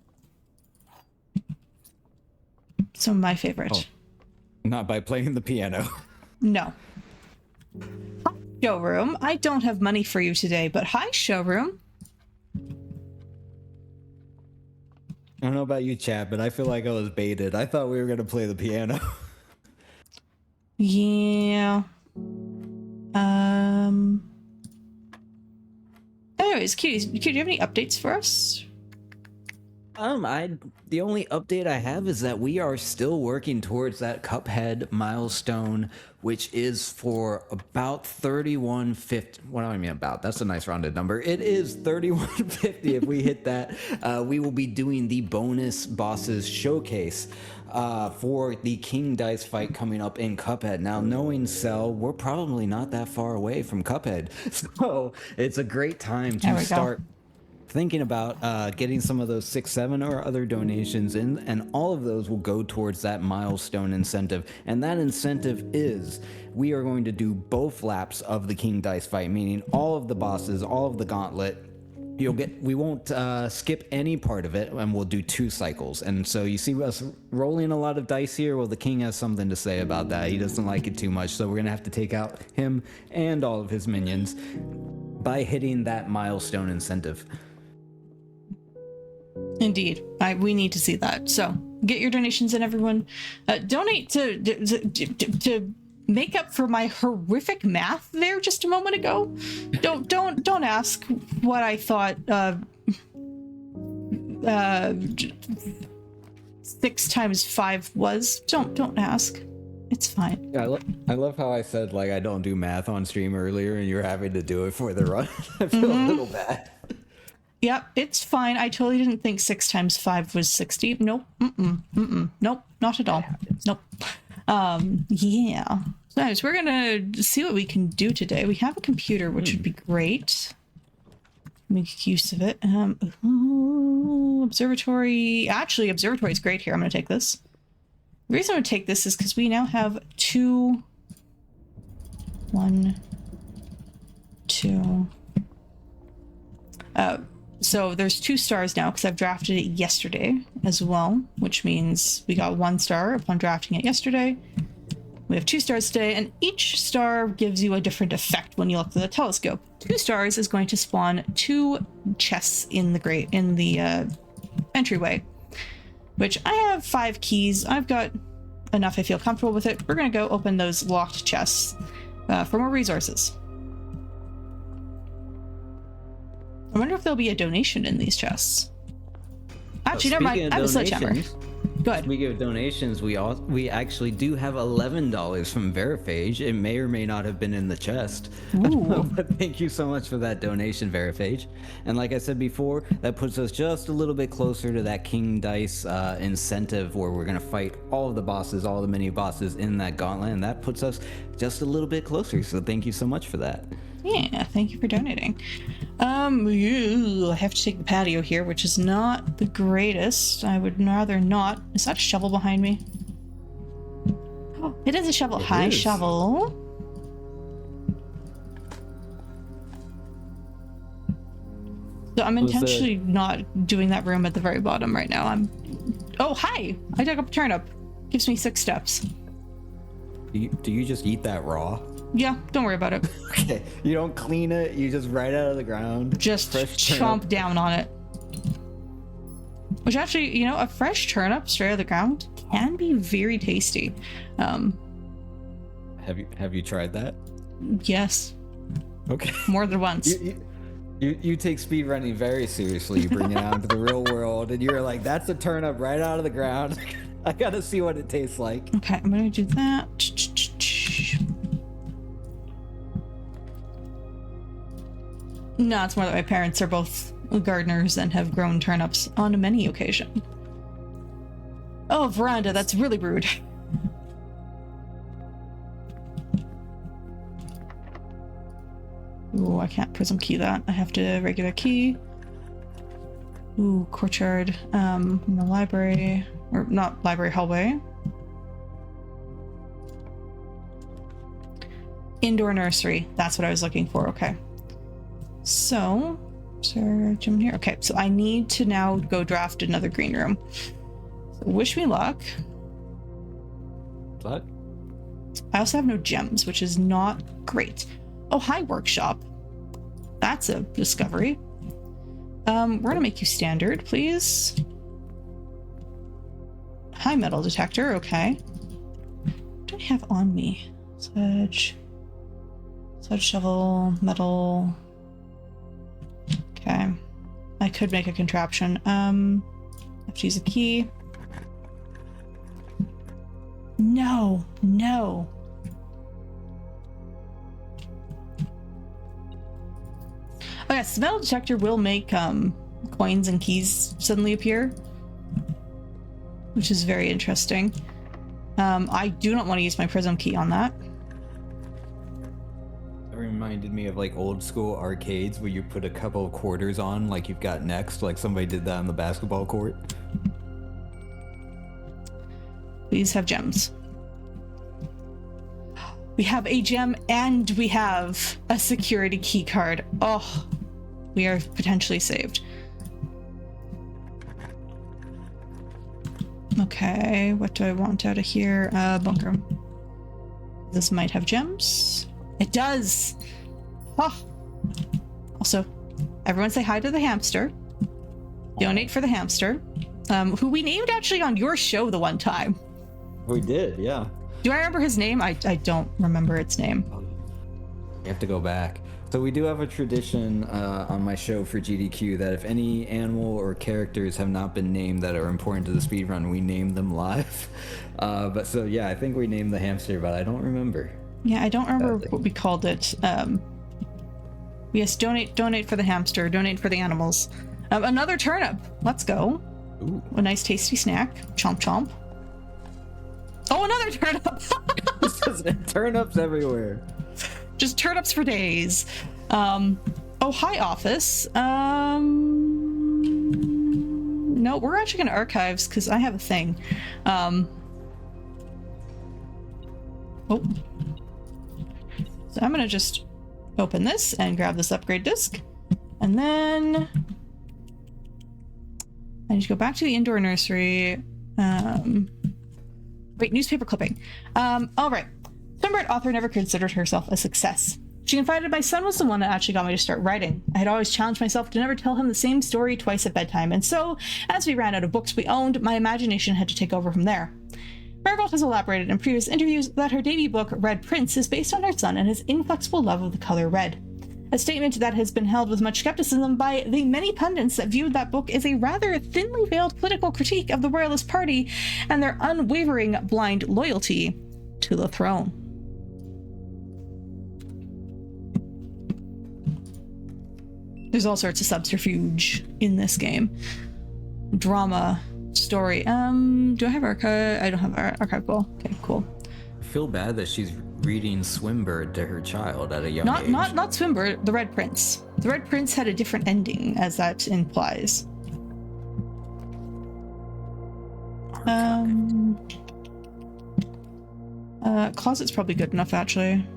Some of my favorite. Oh, not by playing the piano. No. Hi, showroom. I don't have money for you today, but hi, showroom. I don't know about you, chat, but I feel like I was baited. I thought we were going to play the piano. Yeah. Anyways, Cutie, do you have any updates for us? The only update I have is that we are still working towards that Cuphead milestone, which is for about 3150. What do I mean about? That's a nice rounded number. It is 3150. If we hit that, we will be doing the bonus bosses showcase for the King Dice fight coming up in Cuphead. Now, knowing Cell, we're probably not that far away from Cuphead, so it's a great time to start thinking about getting some of those 6-7 or other donations in, and all of those will go towards that milestone incentive. And that incentive is we are going to do both laps of the King Dice fight, meaning all of the bosses, all of the gauntlet. We won't skip any part of it, and we'll do 2 cycles. And so you see us rolling a lot of dice here. Well, the king has something to say about that. He doesn't like it too much, so we're gonna have to take out him and all of his minions by hitting that milestone incentive. Indeed, we need to see that. So get your donations in, everyone. Donate to make up for my horrific math there just a moment ago. Don't ask what I thought 6 times 5 was. Don't ask. It's fine. Yeah, I love how I said like I don't do math on stream earlier, and you're having to do it for the run. I feel a little bad. Yep, it's fine. I totally didn't think 6 times 5 was 60. Nope. Nope, not at all. Nope. Yeah. So anyways, we're gonna see what we can do today. We have a computer, which would be great. Make use of it. Observatory. Actually, observatory is great here. I'm gonna take this. The reason I'm gonna take this is because we now have 2, 1, 2. So there's 2 stars now because I've drafted it yesterday as well, which means we got 1 star upon drafting it yesterday. We have 2 stars today, and each star gives you a different effect when you look through the telescope. 2 stars is going to spawn 2 chests in the entryway, which I have 5 keys. I've got enough. I feel comfortable with it. We're going to go open those locked chests for more resources. I wonder if there'll be a donation in these chests. Actually, never mind. I have a sledgehammer. Good. Speaking of donations, we actually do have $11 from Veriphage. It may or may not have been in the chest. But thank you so much for that donation, Veriphage. And like I said before, that puts us just a little bit closer to that King Dice incentive where we're going to fight all of the bosses, all the mini bosses in that gauntlet. And that puts us just a little bit closer. So thank you so much for that. Yeah, thank you for donating. I have to take the patio here, which is not the greatest. I would rather not. Is that a shovel behind me? Oh, it is a shovel. Hi, shovel. So I'm intentionally not doing that room at the very bottom right now. Oh, hi! I dug up a turnip. Gives me 6 steps. Do you just eat that raw? Yeah, don't worry about it. Okay, you don't clean it, you just right out of the ground. Just chomp down on it. Which actually, you know, a fresh turnip straight out of the ground can be very tasty. Have you tried that? Yes. Okay. More than once. You take speedrunning very seriously. You bring it out into the real world, and you're like, that's a turnip right out of the ground. I gotta see what it tastes like. Okay, I'm gonna do that. No, it's more that my parents are both gardeners and have grown turnips on many occasions. Oh, veranda, that's really rude. Ooh, I can't prism key that. I have to regular key. Ooh, courtyard. In the library. Or not library, hallway. Indoor nursery. That's what I was looking for. Okay. So, is there a gym here? Okay, so I need to now go draft another green room. So wish me luck. What? I also have no gems, which is not great. Oh, hi, workshop. That's a discovery. We're gonna make you standard, please. Hi, metal detector. Okay. What do I have on me? Sledge, shovel, metal. Okay. I could make a contraption. I have to use a key. No. Oh yes, the metal detector will make coins and keys suddenly appear, which is very interesting. I do not want to use my prism key on that. It reminded me of like old school arcades where you put a couple of quarters on, like you've got next, like somebody did that on the basketball court. Please have gems. We have a gem and we have a security key card. Oh, we are potentially saved. Okay, what do I want out of here? Bunker. This might have gems. It does! Oh. Also, everyone say hi to the hamster. Donate for the hamster. Who we named actually on your show the one time. We did, yeah. Do I remember his name? I don't remember its name. You have to go back. So we do have a tradition on my show for GDQ that if any animal or characters have not been named that are important to the speedrun, we name them live. But so yeah, I think we named the hamster, but I don't remember. Yeah, I don't remember Sadly. what we called it. Yes, donate for the hamster, donate for the animals. Another turnip. Let's go. Ooh. A nice tasty snack. Chomp chomp. Oh, another turnip. Turnips everywhere. Just turnips for days. Oh, hi, office. No, we're actually going to archives because I have a thing. Oh. So I'm going to just open this and grab this upgrade disc. And then I need to go back to the indoor nursery. Wait, newspaper clipping. All right. Swinburne author never considered herself a success. She confided my son was the one that actually got me to start writing. I had always challenged myself to never tell him the same story twice at bedtime, and so, as we ran out of books we owned, my imagination had to take over from there. Marigold has elaborated in previous interviews that her debut book, Red Prince, is based on her son and his inflexible love of the color red. A statement that has been held with much skepticism by the many pundits that viewed that book as a rather thinly veiled political critique of the Royalist Party and their unwavering blind loyalty to the throne. There's all sorts of subterfuge in this game. Drama, story. Do I have archive? I don't have archive. Cool. Okay, cool. I feel bad that she's reading Swinburne to her child at a young age. Not Swinburne, the Red Prince. The Red Prince had a different ending, as that implies. Closet's probably good enough, actually.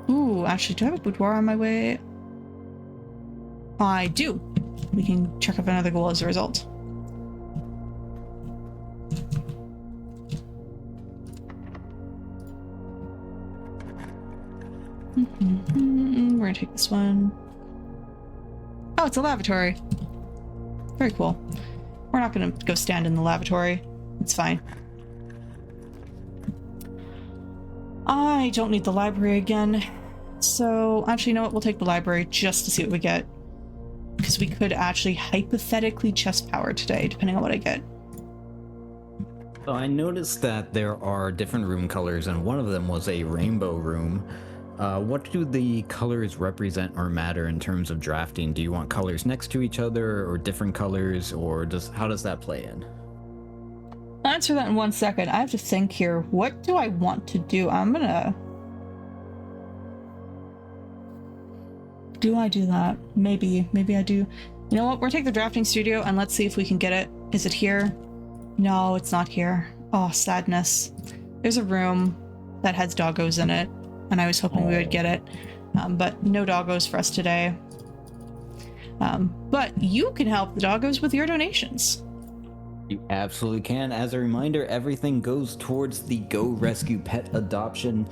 Ooh, actually, do I have a boudoir on my way? I do. We can check if another goal as a result. We're gonna take this one. Oh, it's a lavatory. Very cool. We're not gonna go stand in the lavatory. It's fine. I don't need the library again. So, actually, you know what? We'll take the library just to see what we get. Because we could actually hypothetically chest power today, depending on what I get. So I noticed that there are different room colors, and one of them was a rainbow room. What do the colors represent or matter in terms of drafting? Do you want colors next to each other, or different colors, or how does that play in? I'll answer that in 1 second. I have to think here. What do I want to do? I'm gonna... Do I do that? Maybe I do. You know what? We'll take the drafting studio and let's see if we can get it. Is it here? No, it's not here. Oh, sadness. There's a room that has doggos in it, and I was hoping we would get it. But no doggos for us today. But you can help the doggos with your donations. You absolutely can. As a reminder, everything goes towards the Go Rescue Pet Adoption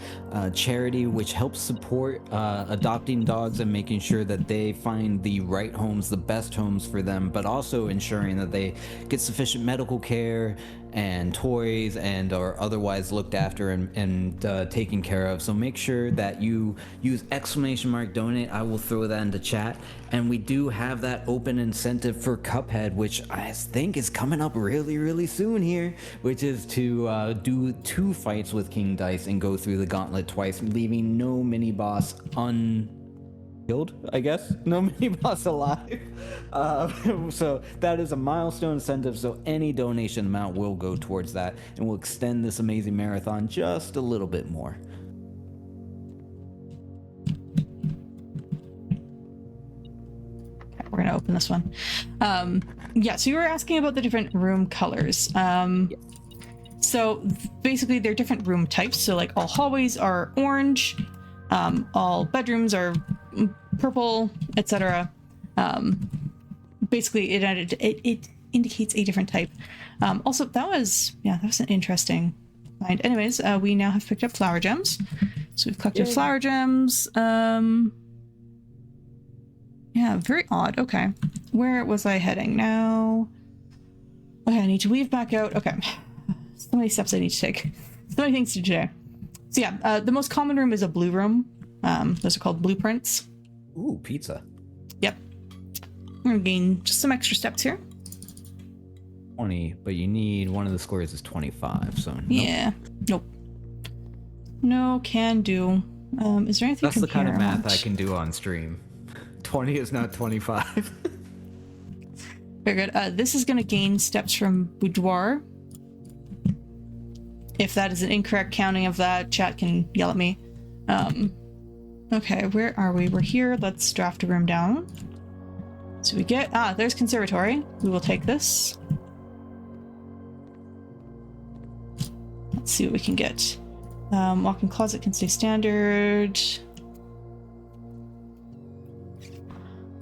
charity, which helps support adopting dogs and making sure that they find the right homes, the best homes for them, but also ensuring that they get sufficient medical care and toys and are otherwise looked after and taken care of. So make sure that you use !donate. I will throw that into chat. And we do have that open incentive for Cuphead, which I think is coming up really soon here, which is to do 2 fights with King Dice and go through the gauntlet twice, leaving no mini boss unkilled, I guess. No mini boss alive. So that is a milestone incentive, so any donation amount will go towards that, and we'll extend this amazing marathon just a little bit more. We're gonna open this one. Yeah, so you were asking about the different room colors. So basically they're different room types. So like all hallways are orange, all bedrooms are purple, etc. Basically it indicates a different type. Also that was an interesting find. Anyways, we now have picked up flower gems. So we've collected flower gems. Yeah, very odd. Okay. Where was I heading now? Okay, I need to weave back out. Okay. So many steps I need to take. So many things to do today. So yeah, the most common room is a blue room. Those are called blueprints. Ooh, pizza. Yep. We're gonna gain just some extra steps here. 20, but you need one of the scores is 25, so nope. Yeah. Nope. No can do. Is there anything That's the kind of math want? I can do on stream. 20 is not 25. Very good. This is going to gain steps from boudoir. If that is an incorrect counting of that, chat can yell at me. Okay, where are we? We're here. Let's draft a room down. So we get... there's conservatory. We will take this. Let's see what we can get. Walk-in closet can stay standard.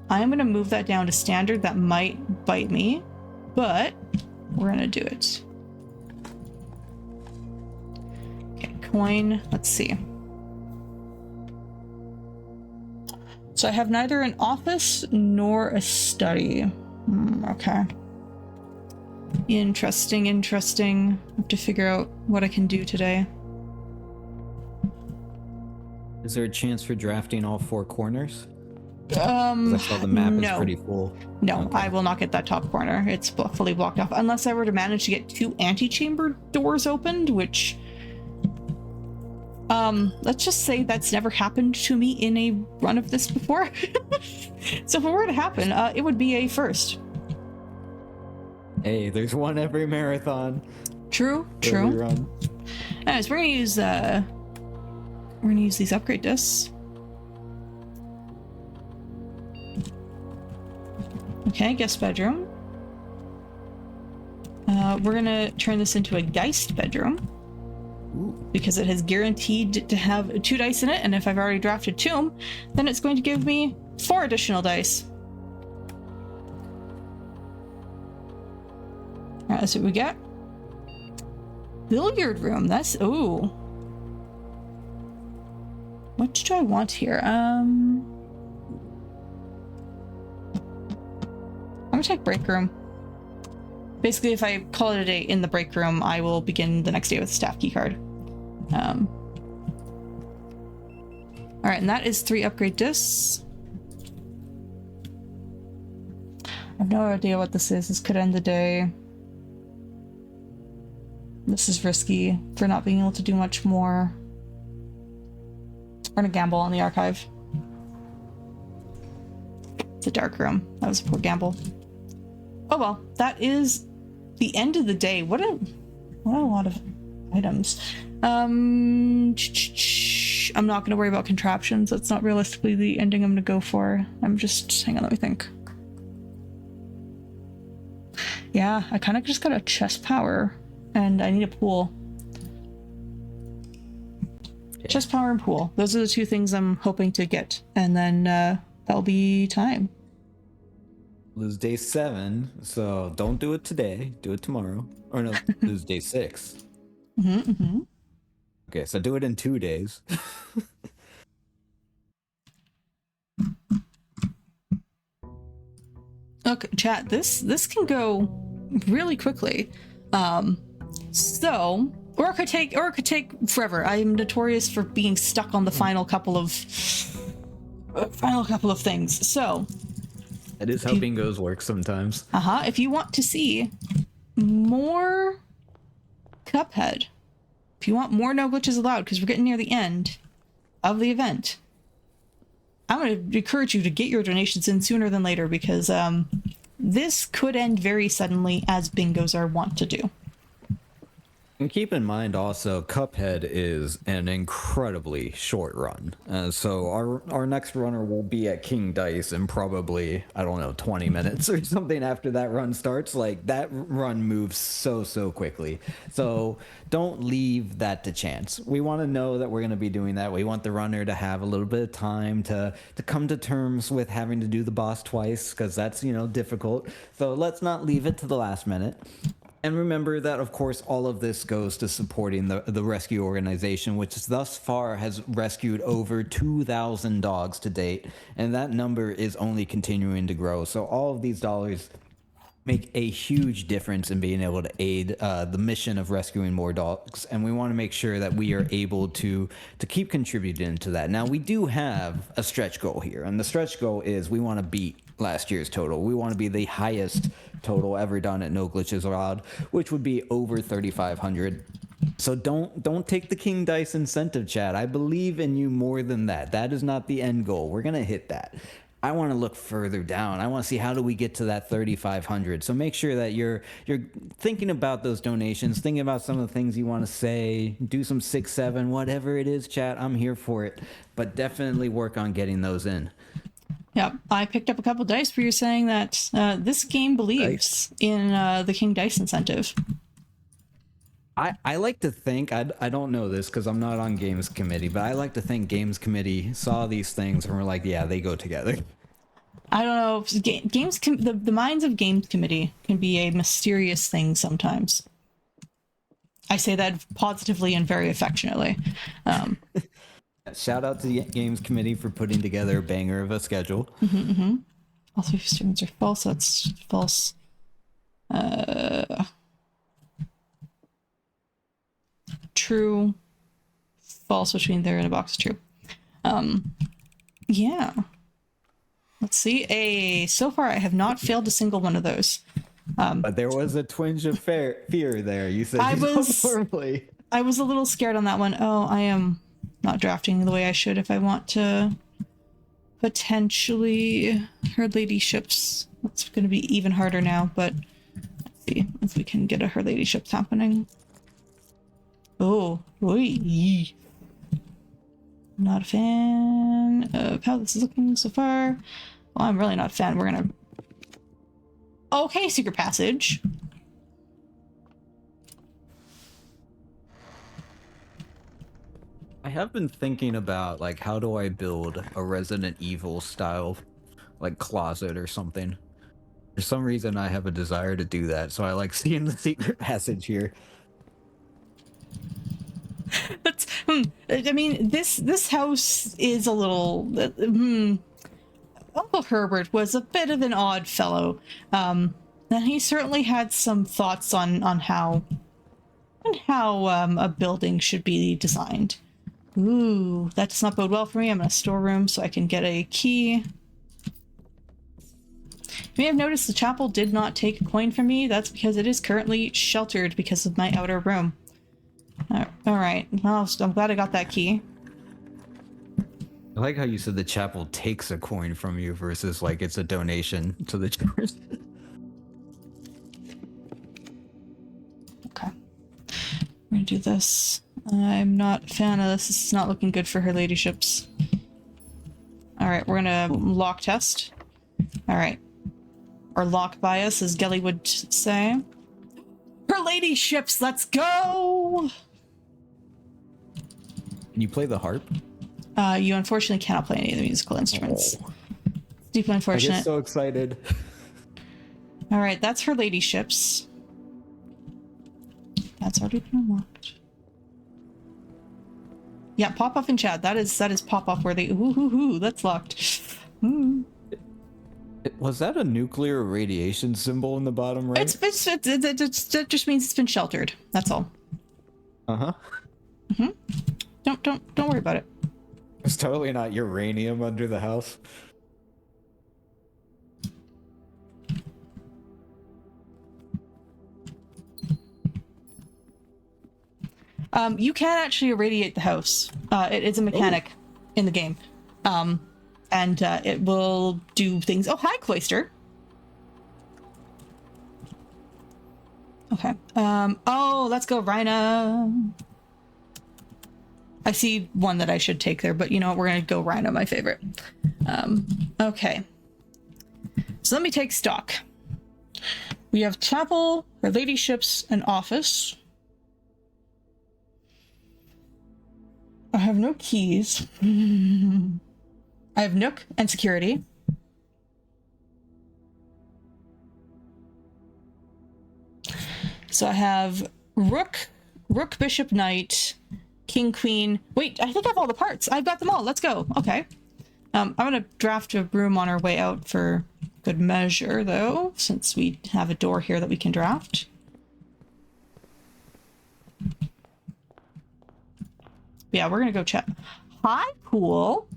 I'm going to move that down to standard. That might bite me, but we're going to do it. Okay, coin. Let's see. So I have neither an office nor a study. Okay. Interesting. I have to figure out what I can do today. Is there a chance for drafting all 4 corners? 'Cause I saw the map is pretty full. No, Okay. I will not get that top corner. It's fully blocked off. Unless I were to manage to get 2 antechamber doors opened, which... let's just say that's never happened to me in a run of this before. So if it were to happen, it would be a first. Hey, there's one every marathon. True. Every run. Anyways, we're gonna use these upgrade discs. Okay, guest bedroom. We're gonna turn this into a Geist bedroom. Ooh. Because it has guaranteed to have 2 dice in it, and if I've already drafted Tomb, then it's going to give me 4 additional dice. Alright, let's see what we get. Billiard room, that's... ooh. What do I want here? I'm gonna take break room. Basically, if I call it a day in the break room, I will begin the next day with a staff key card. Alright, and that is 3 upgrade discs. I have no idea what this is. This could end the day. This is risky for not being able to do much more. We're gonna gamble on the archive. It's a dark room. That was a poor gamble. Oh well, that is the end of the day. What a lot of items. I'm not gonna worry about contraptions. That's not realistically the ending I'm gonna go for. Hang on, let me think. Yeah, I kind of just got a chest power, and I need a pool. Okay. Chest power and pool. Those are the 2 things I'm hoping to get, and then that'll be time. Lose day 7, so don't do it today. Do it tomorrow. Or no, lose day 6. Okay, so do it in 2 days. Okay, chat, this can go really quickly. Or it could take forever. I am notorious for being stuck on the final couple of things. So That is how bingos work sometimes. if you want to see more Cuphead, if you want more No Glitches Allowed, because we're getting near the end of the event, I'm going to encourage you to get your donations in sooner than later, because this could end very suddenly, as bingos are wont to do. And keep in mind also, Cuphead is an incredibly short run. So our next runner will be at King Dice in probably, I don't know, 20 minutes or something after that run starts. Like, that run moves so quickly. So don't leave that to chance. We want to know that we're going to be doing that. We want the runner to have a little bit of time to come to terms with having to do the boss twice, because that's, difficult. So let's not leave it to the last minute. And remember that, of course, all of this goes to supporting the rescue organization, which thus far has rescued over 2,000 dogs to date, and that number is only continuing to grow. So all of these dollars make a huge difference in being able to aid the mission of rescuing more dogs, and we want to make sure that we are able to keep contributing to that. Now we do have a stretch goal here, and the stretch goal is we want to beat last year's total. We want to be the highest total ever done at No Glitches Allowed, which would be over 3,500. So don't take the king dice incentive, chat. I believe in you more than that. That is not the end goal. We're gonna hit that. I want to look further down. I want to see how do we get to that 3,500. So make sure that you're thinking about those donations, thinking about some of the things you want to say, do some 6-7, whatever it is, chat. I'm here for it, but definitely work on getting those in. Yeah, I picked up a couple dice for you saying that this game believes in the king dice incentive. I like to think, I don't know this because I'm not on games committee, but I like to think games committee saw these things and were like, yeah, they go together. I don't know. The minds of games committee can be a mysterious thing sometimes. I say that positively and very affectionately. Shout out to the games committee for putting together a banger of a schedule. All three statements are false. That's false. True. False, which means they're in a box. True. Yeah. Let's see. So far, I have not failed a single one of those. But there was a twinge of fear there. You said I was horribly. I was a little scared on that one. Oh, I am not drafting the way I should if I want to potentially her ladyships. That's going to be even harder now, but let's see if we can get a her ladyships happening. Oh, oy. Not a fan of how this is looking so far. Well, I'm really not a fan. We're gonna... Okay, secret passage. I have been thinking about, like, how do I build a Resident Evil style, like, closet or something. For some reason, I have a desire to do that, so I like seeing the secret passage here. That's I mean, this house is a little Uncle Herbert was a bit of an odd fellow, and he certainly had some thoughts on how a building should be designed. Ooh, that does not bode well for me. I'm in a storeroom so I can get a key. You may have noticed the chapel did not take a coin from me. That's because it is currently sheltered because of my outer room. Alright, well, I'm glad I got that key. I like how you said the chapel takes a coin from you versus, like, it's a donation to the church. Okay. We're gonna do this. I'm not a fan of this. This is not looking good for her ladyships. Alright, we're gonna lock test. Alright. Or lock bias, as Gelly would say. Her ladyships, let's go! Can you play the harp? You unfortunately cannot play any of the musical instruments. Oh. Deeply unfortunate. I get so excited. Alright, that's her ladyships. That's already been unlocked. Yeah, pop off in chat. That is pop off worthy. Ooh, that's locked. Ooh. Was that a nuclear radiation symbol in the bottom right? It just means it's been sheltered. That's all. Uh-huh. Don't worry about it. It's totally not uranium under the house. You can actually irradiate the house. It is a mechanic in the game. And it will do things. Oh, hi, Cloister. Okay. Oh, let's go, Rhina. I see one that I should take there, but you know what? We're going to go Rhino, my favorite. Okay. So let me take stock. We have chapel, our ladyships, and office. I have no keys. I have Nook and security. So I have Rook, Bishop, Knight, King, Queen. Wait, I think I have all the parts. I've got them all. Let's go. Okay. I'm gonna draft a room on our way out for good measure, though, since we have a door here that we can draft. Yeah, we're gonna go check. Hi, Pool.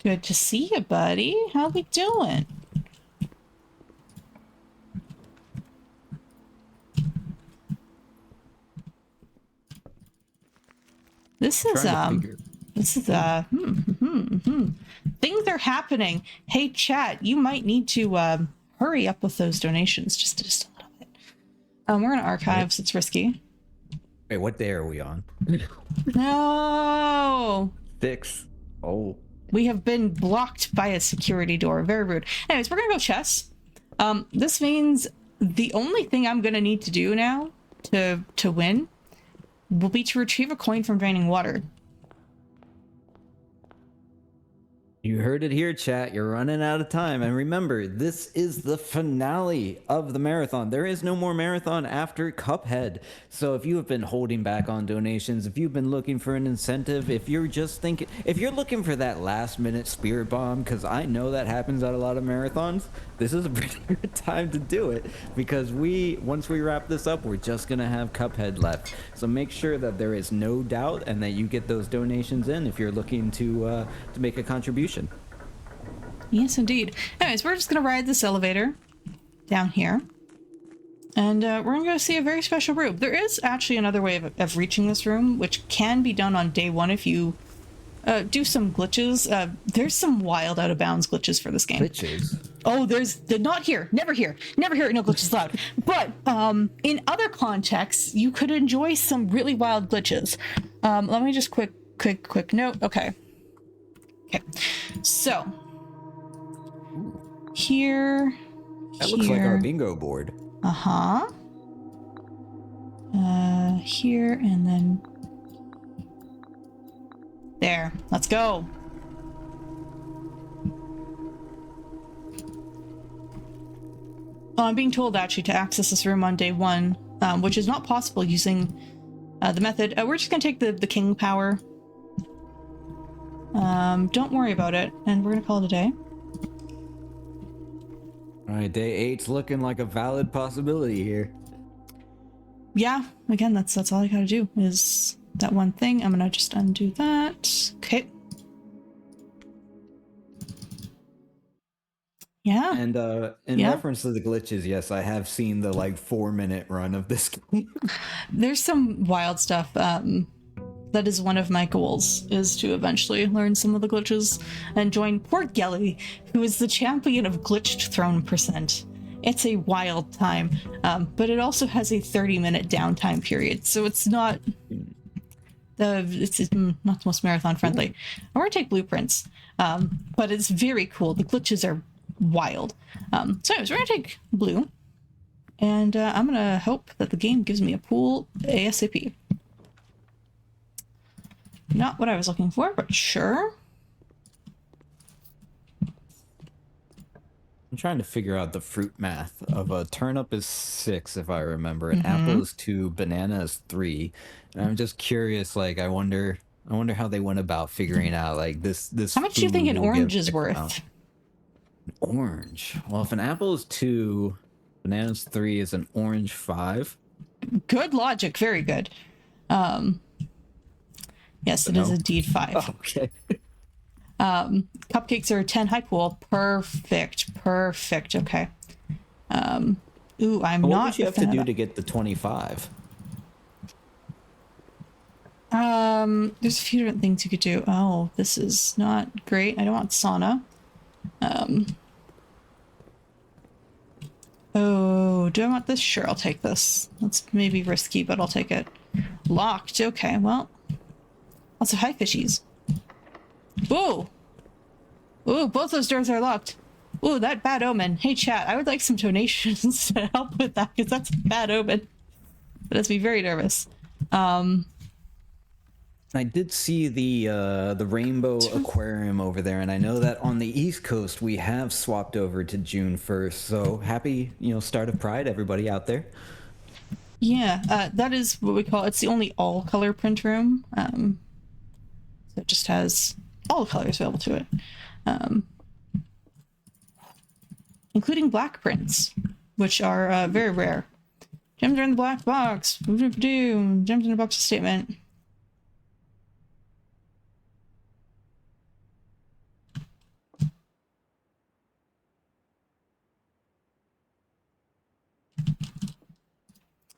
Good to see you, buddy. How we doing? This is things are happening. Hey, chat, you might need to hurry up with those donations just a little bit. We're gonna archive, so it's risky. Wait, what day are we on? No. 6. Oh. We have been blocked by a security door. Very rude. Anyways, we're gonna go chess. This means the only thing I'm gonna need to do now to win will be to retrieve a coin from draining water. You heard it here, chat. You're running out of time. And remember, this is the finale of the marathon. There is no more marathon after Cuphead. So if you have been holding back on donations, if you've been looking for an incentive, if you're looking for that last minute spirit bomb, because I know that happens at a lot of marathons, this is a pretty good time to do it, because once we wrap this up, we're just going to have Cuphead left. So make sure that there is no doubt and that you get those donations in if you're looking to make a contribution. Yes, indeed. Anyways, we're just going to ride this elevator down here. And we're going to go see a very special room. There is actually another way of reaching this room, which can be done on day one if you do some glitches. There's some wild out of bounds glitches for this game. Glitches? Oh, they're not here. Never here. Never here. No glitches allowed. But in other contexts, you could enjoy some really wild glitches. Let me just quick note. Okay. So here. That looks like our bingo board. Here and then there. Let's go. I'm being told actually to access this room on day one, which is not possible using the method. We're just gonna take the king power. Don't worry about it, and we're gonna call it a day. All right, day 8's looking like a valid possibility here. Yeah, again, that's all I gotta do is that one thing. I'm gonna just undo that. Okay. Yeah. And in reference to the glitches, yes, I have seen the 4-minute run of this game. There's some wild stuff. That is one of my goals, is to eventually learn some of the glitches and join Port Gelly, who is the champion of glitched throne percent. It's a wild time, but it also has a 30-minute downtime period, so it's not not the most marathon friendly. I'm gonna take blueprints, but it's very cool. The glitches are wild. So anyways, we're gonna take blue, and I'm gonna hope that the game gives me a pool ASAP. Not what I was looking for, but sure. I'm trying to figure out the fruit math of a turnip is 6, if I remember. An apple is 2, banana is 3. And I'm just curious, I wonder how they went about figuring out this. How much do you think an orange is worth? An orange. Well, if an apple is 2, banana's 3, is an orange 5. Good logic, very good. Yes, it is indeed 5. Oh, okay. Cupcakes are 10 high pool. Perfect. Okay. Ooh, I'm what not. What would you have to do to get the 25? There's a few different things you could do. Oh, this is not great. I don't want sauna. Oh, do I want this? Sure, I'll take this. That's maybe risky, but I'll take it. Locked. Okay, well. Also, hi, fishies. Ooh. Ooh, both those doors are locked. Ooh, that bad omen. Hey, chat, I would like some donations to help with that, because that's a bad omen. That makes me very nervous. I did see the rainbow aquarium over there, and I know that on the East Coast we have swapped over to June 1st. So happy, start of Pride, everybody out there. Yeah, that is what we call it's the only all-color print room. So it just has all colors available to it. including black prints, which are very rare. Gems are in the black box. Gems in the box statement.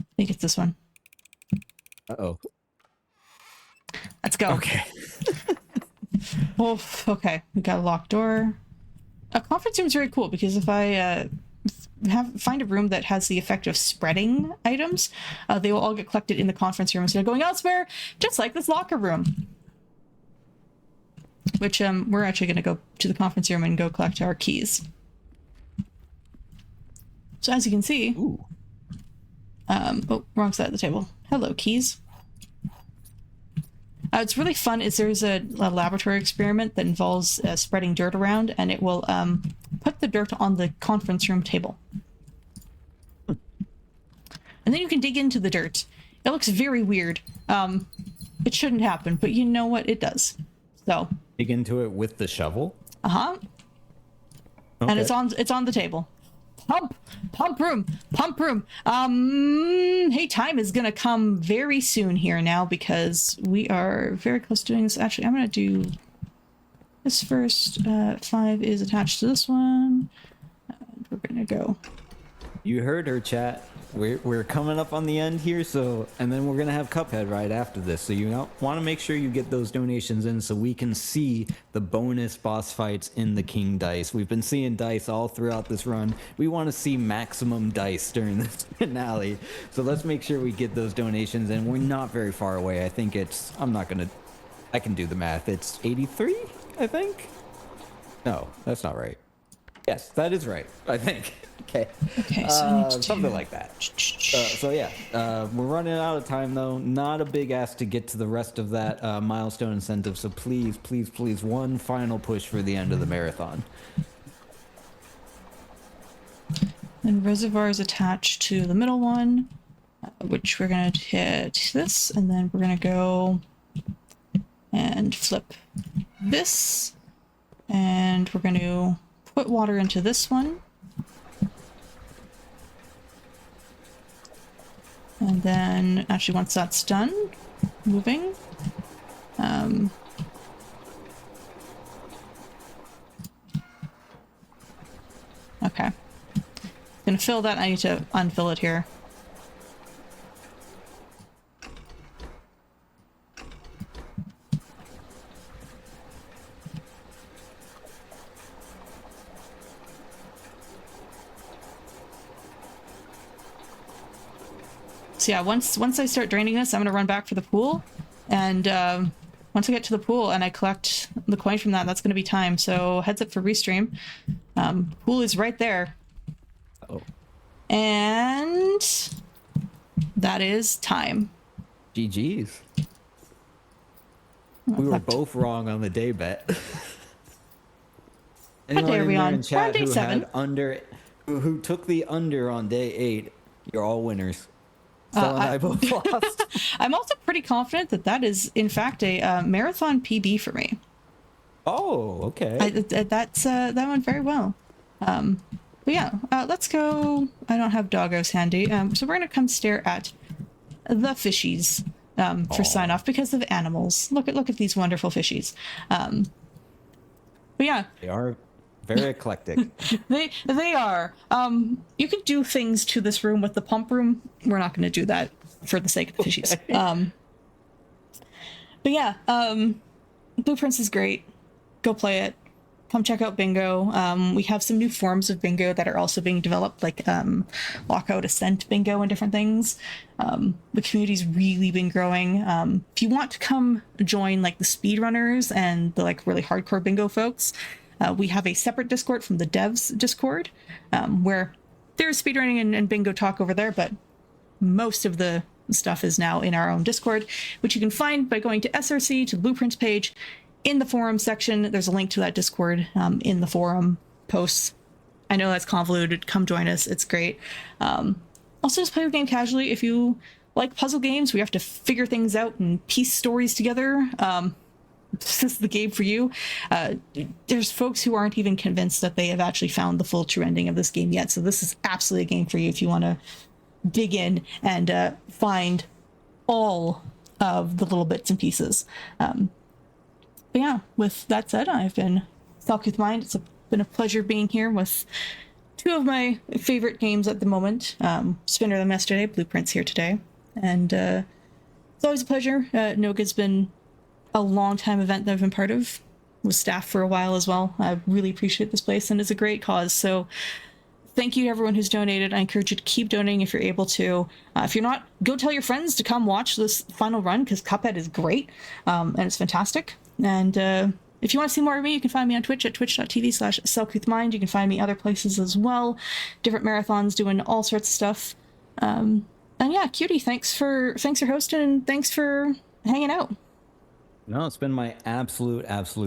I think it's this one. Uh-oh. Let's go. Okay. Oh, okay. We got a locked door. A conference room is very cool because if I find a room that has the effect of spreading items, they will all get collected in the conference room instead of going elsewhere, just like this locker room. Which we're actually going to go to the conference room and go collect our keys. So as you can see, Ooh. oh, wrong side of the table. Hello, keys. It's really fun. There's a laboratory experiment that involves spreading dirt around, and it will put the dirt on the conference room table. And then you can dig into the dirt. It looks very weird. It shouldn't happen, but you know what? It does. So Dig into it with the shovel? uh-huh. Okay. And it's on the table. Pump room. Hey, time is gonna come very soon here now because we are very close to doing this. Actually, I'm gonna do this first. 5 is attached to this one. And we're gonna go. You heard her, chat. We're coming up on the end here, and then we're gonna have Cuphead right after this. So you want to make sure you get those donations in so we can see the bonus boss fights in the King Dice. We've been seeing dice all throughout this run. We want to see maximum dice during this finale. So let's make sure we get those donations in. We're not very far away. I think I can do the math. It's 83, I think. No, that's not right. Yes, that is right, I think. Okay. Okay, so I need to something like that. So yeah, we're running out of time though. Not a big ask to get to the rest of that milestone incentive. So please, one final push for the end of the marathon. And reservoir is attached to the middle one, which we're gonna hit this, and then we're gonna go and flip this, and we're gonna put water into this one. And then, actually, once that's done, moving, okay. Gonna fill that. I need to unfill it here. So yeah, once I start draining this, I'm gonna run back for the pool, and once I get to the pool and I collect the coin from that, that's gonna be time. So heads up for restream. Pool is right there. Oh, And that is time. GG's. We were both wrong on the day bet. Anyone day are in we there on? in We're chat on day who 7. had who took the under on day 8, you're all winners. Stella and I both lost. I'm also pretty confident that that is, in fact, a marathon PB for me. Oh, okay. That went very well. But yeah, let's go. I don't have doggos handy, so we're gonna come stare at the fishies for sign off because of animals. Look at these wonderful fishies. But yeah, They are very eclectic. they are. You could do things to this room with the pump room. We're not going to do that for the sake of the fishies. But yeah, Blueprints is great. Go play it. Come check out Bingo. We have some new forms of Bingo that are also being developed, like Lockout Ascent Bingo and different things. The community's really been growing. If you want to come join like the speedrunners and the like really hardcore Bingo folks, we have a separate Discord from the devs Discord, where there's speedrunning and Bingo talk over there, but most of the stuff is now in our own Discord, which you can find by going to SRC, to the Blueprints page. In the forum section, there's a link to that Discord in the forum posts. I know that's convoluted. Come join us. It's great. Also, just play the game casually. If you like puzzle games, we have to figure things out and piece stories together. this is the game for you. There's folks who aren't even convinced that they have actually found the full true ending of this game yet. So this is absolutely a game for you if you want to dig in and find all of the little bits and pieces. But yeah, with that said, I've been selcouthmind. It's been a pleasure being here with two of my favorite games at the moment. Spinner them yesterday, Blueprints here today. And it's always a pleasure. Noga's been a long time event that I've been part of. Was staff for a while as well. I really appreciate this place and it's a great cause. So thank you to everyone who's donated. I encourage you to keep donating if you're able to. If you're not, go tell your friends to come watch this final run because Cuphead is great and it's fantastic. And if you want to see more of me, you can find me on Twitch at twitch.tv/selcouthmind. You can find me other places as well, different marathons doing all sorts of stuff. And yeah, Cutie, thanks for hosting and thanks for hanging out. No, it's been my absolute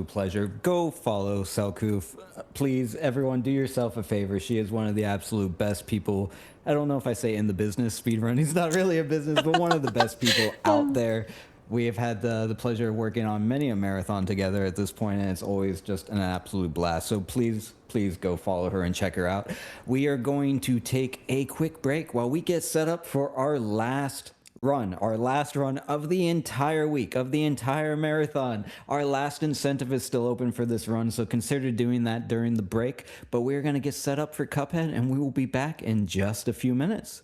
pleasure. Go follow Selcouth. Please, everyone, do yourself a favor. She is one of the absolute best people. I don't know if I say in the business, speedrunning is not really a business, but one of the best people out there. We have had the pleasure of working on many a marathon together at this point, and it's always just an absolute blast. So please go follow her and check her out. We are going to take a quick break while we get set up for our last run of the entire week, of the entire marathon. Our last incentive is still open for this run, so consider doing that during the break. But we're going to get set up for Cuphead, and we will be back in just a few minutes.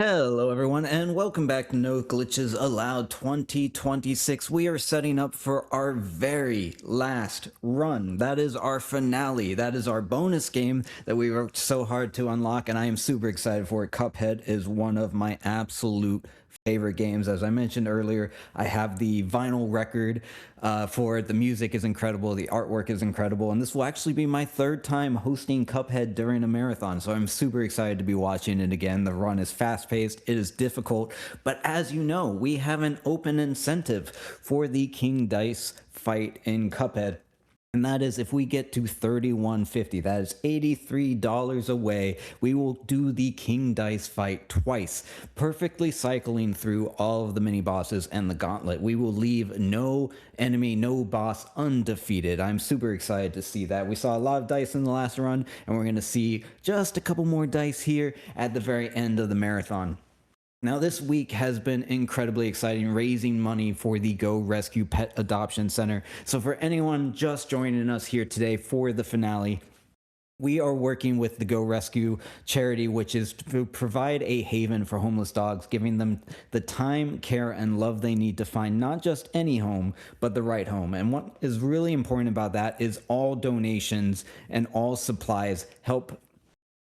Hello, everyone, and welcome back to No Glitches Allowed 2026. We are setting up for our very last run. That is our finale. That is our bonus game that we worked so hard to unlock, and I am super excited for it. Cuphead is one of my absolute favorite games. As I mentioned earlier, I have the vinyl record for it. The music is incredible, the artwork is incredible, and this will actually be my third time hosting Cuphead during a marathon, so I'm super excited to be watching it again. The run is fast-paced, it is difficult, but as you know, we have an open incentive for the King Dice fight in Cuphead. And that is if we get to 3150, that is $83 away, we will do the King Dice fight twice, perfectly cycling through all of the mini bosses and the gauntlet. We will leave no enemy, no boss undefeated. I'm super excited to see that. We saw a lot of dice in the last run, and we're going to see just a couple more dice here at the very end of the marathon. Now, this week has been incredibly exciting, raising money for the Go Rescue Pet Adoption Center. So for anyone just joining us here today for the finale, we are working with the Go Rescue charity, which is to provide a haven for homeless dogs, giving them the time, care, and love they need to find not just any home, but the right home. And what is really important about that is all donations and all supplies help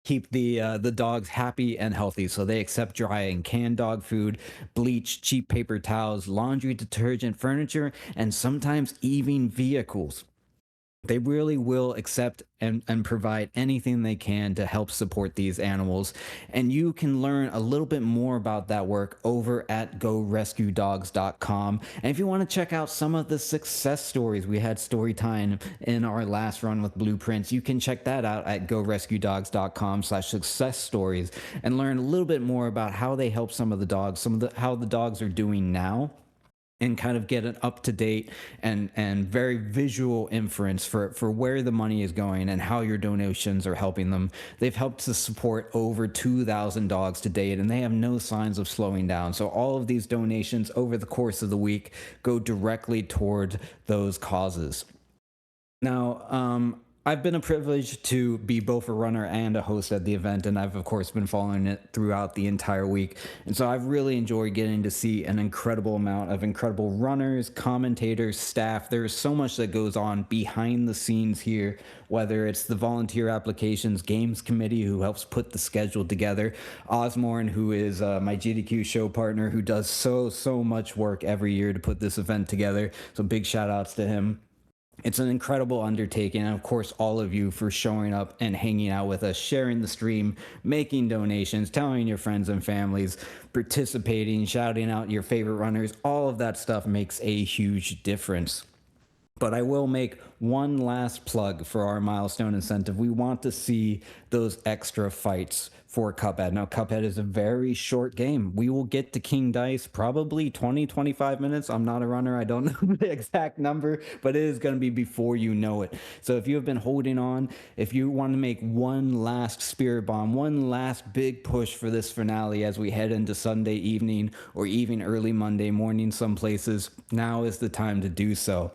keep the dogs happy and healthy. So they accept dry and canned dog food, bleach, cheap paper towels, laundry detergent, furniture, and sometimes even vehicles. They really will accept and provide anything they can to help support these animals. And you can learn a little bit more about that work over at gorescuedogs.com. And if you want to check out some of the success stories, we had story time in our last run with blueprints. You can check that out at gorescuedogs.com/success stories and learn a little bit more about how they help some of the dogs, how the dogs are doing now, and kind of get an up-to-date and very visual inference for where the money is going and how your donations are helping them. They've helped to support over 2,000 dogs to date, and they have no signs of slowing down. So all of these donations over the course of the week go directly toward those causes. Now, I've been a privilege to be both a runner and a host at the event, and I've, of course, been following it throughout the entire week. And so I've really enjoyed getting to see an incredible amount of incredible runners, commentators, staff. There's so much that goes on behind the scenes here, whether it's the volunteer applications games committee who helps put the schedule together, Osmorn, who is my GDQ show partner, who does so much work every year to put this event together. So big shout outs to him. It's an incredible undertaking, and of course, all of you for showing up and hanging out with us, sharing the stream, making donations, telling your friends and families, participating, shouting out your favorite runners. All of that stuff makes a huge difference. But I will make one last plug for our milestone incentive. We want to see those extra fights for Cuphead. Now, Cuphead is a very short game. We will get to King Dice probably 20-25 minutes. I'm not a runner. I don't know the exact number, but it is going to be before you know it. So if you have been holding on, if you want to make one last spirit bomb, one last big push for this finale as we head into Sunday evening or even early Monday morning some places, now is the time to do so.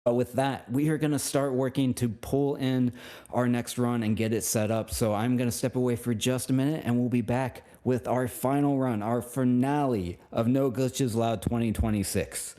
But with that, we are going to start working to pull in our next run and get it set up. So I'm going to step away for just a minute, and we'll be back with our final run, our finale of No Glitches Allowed 2026.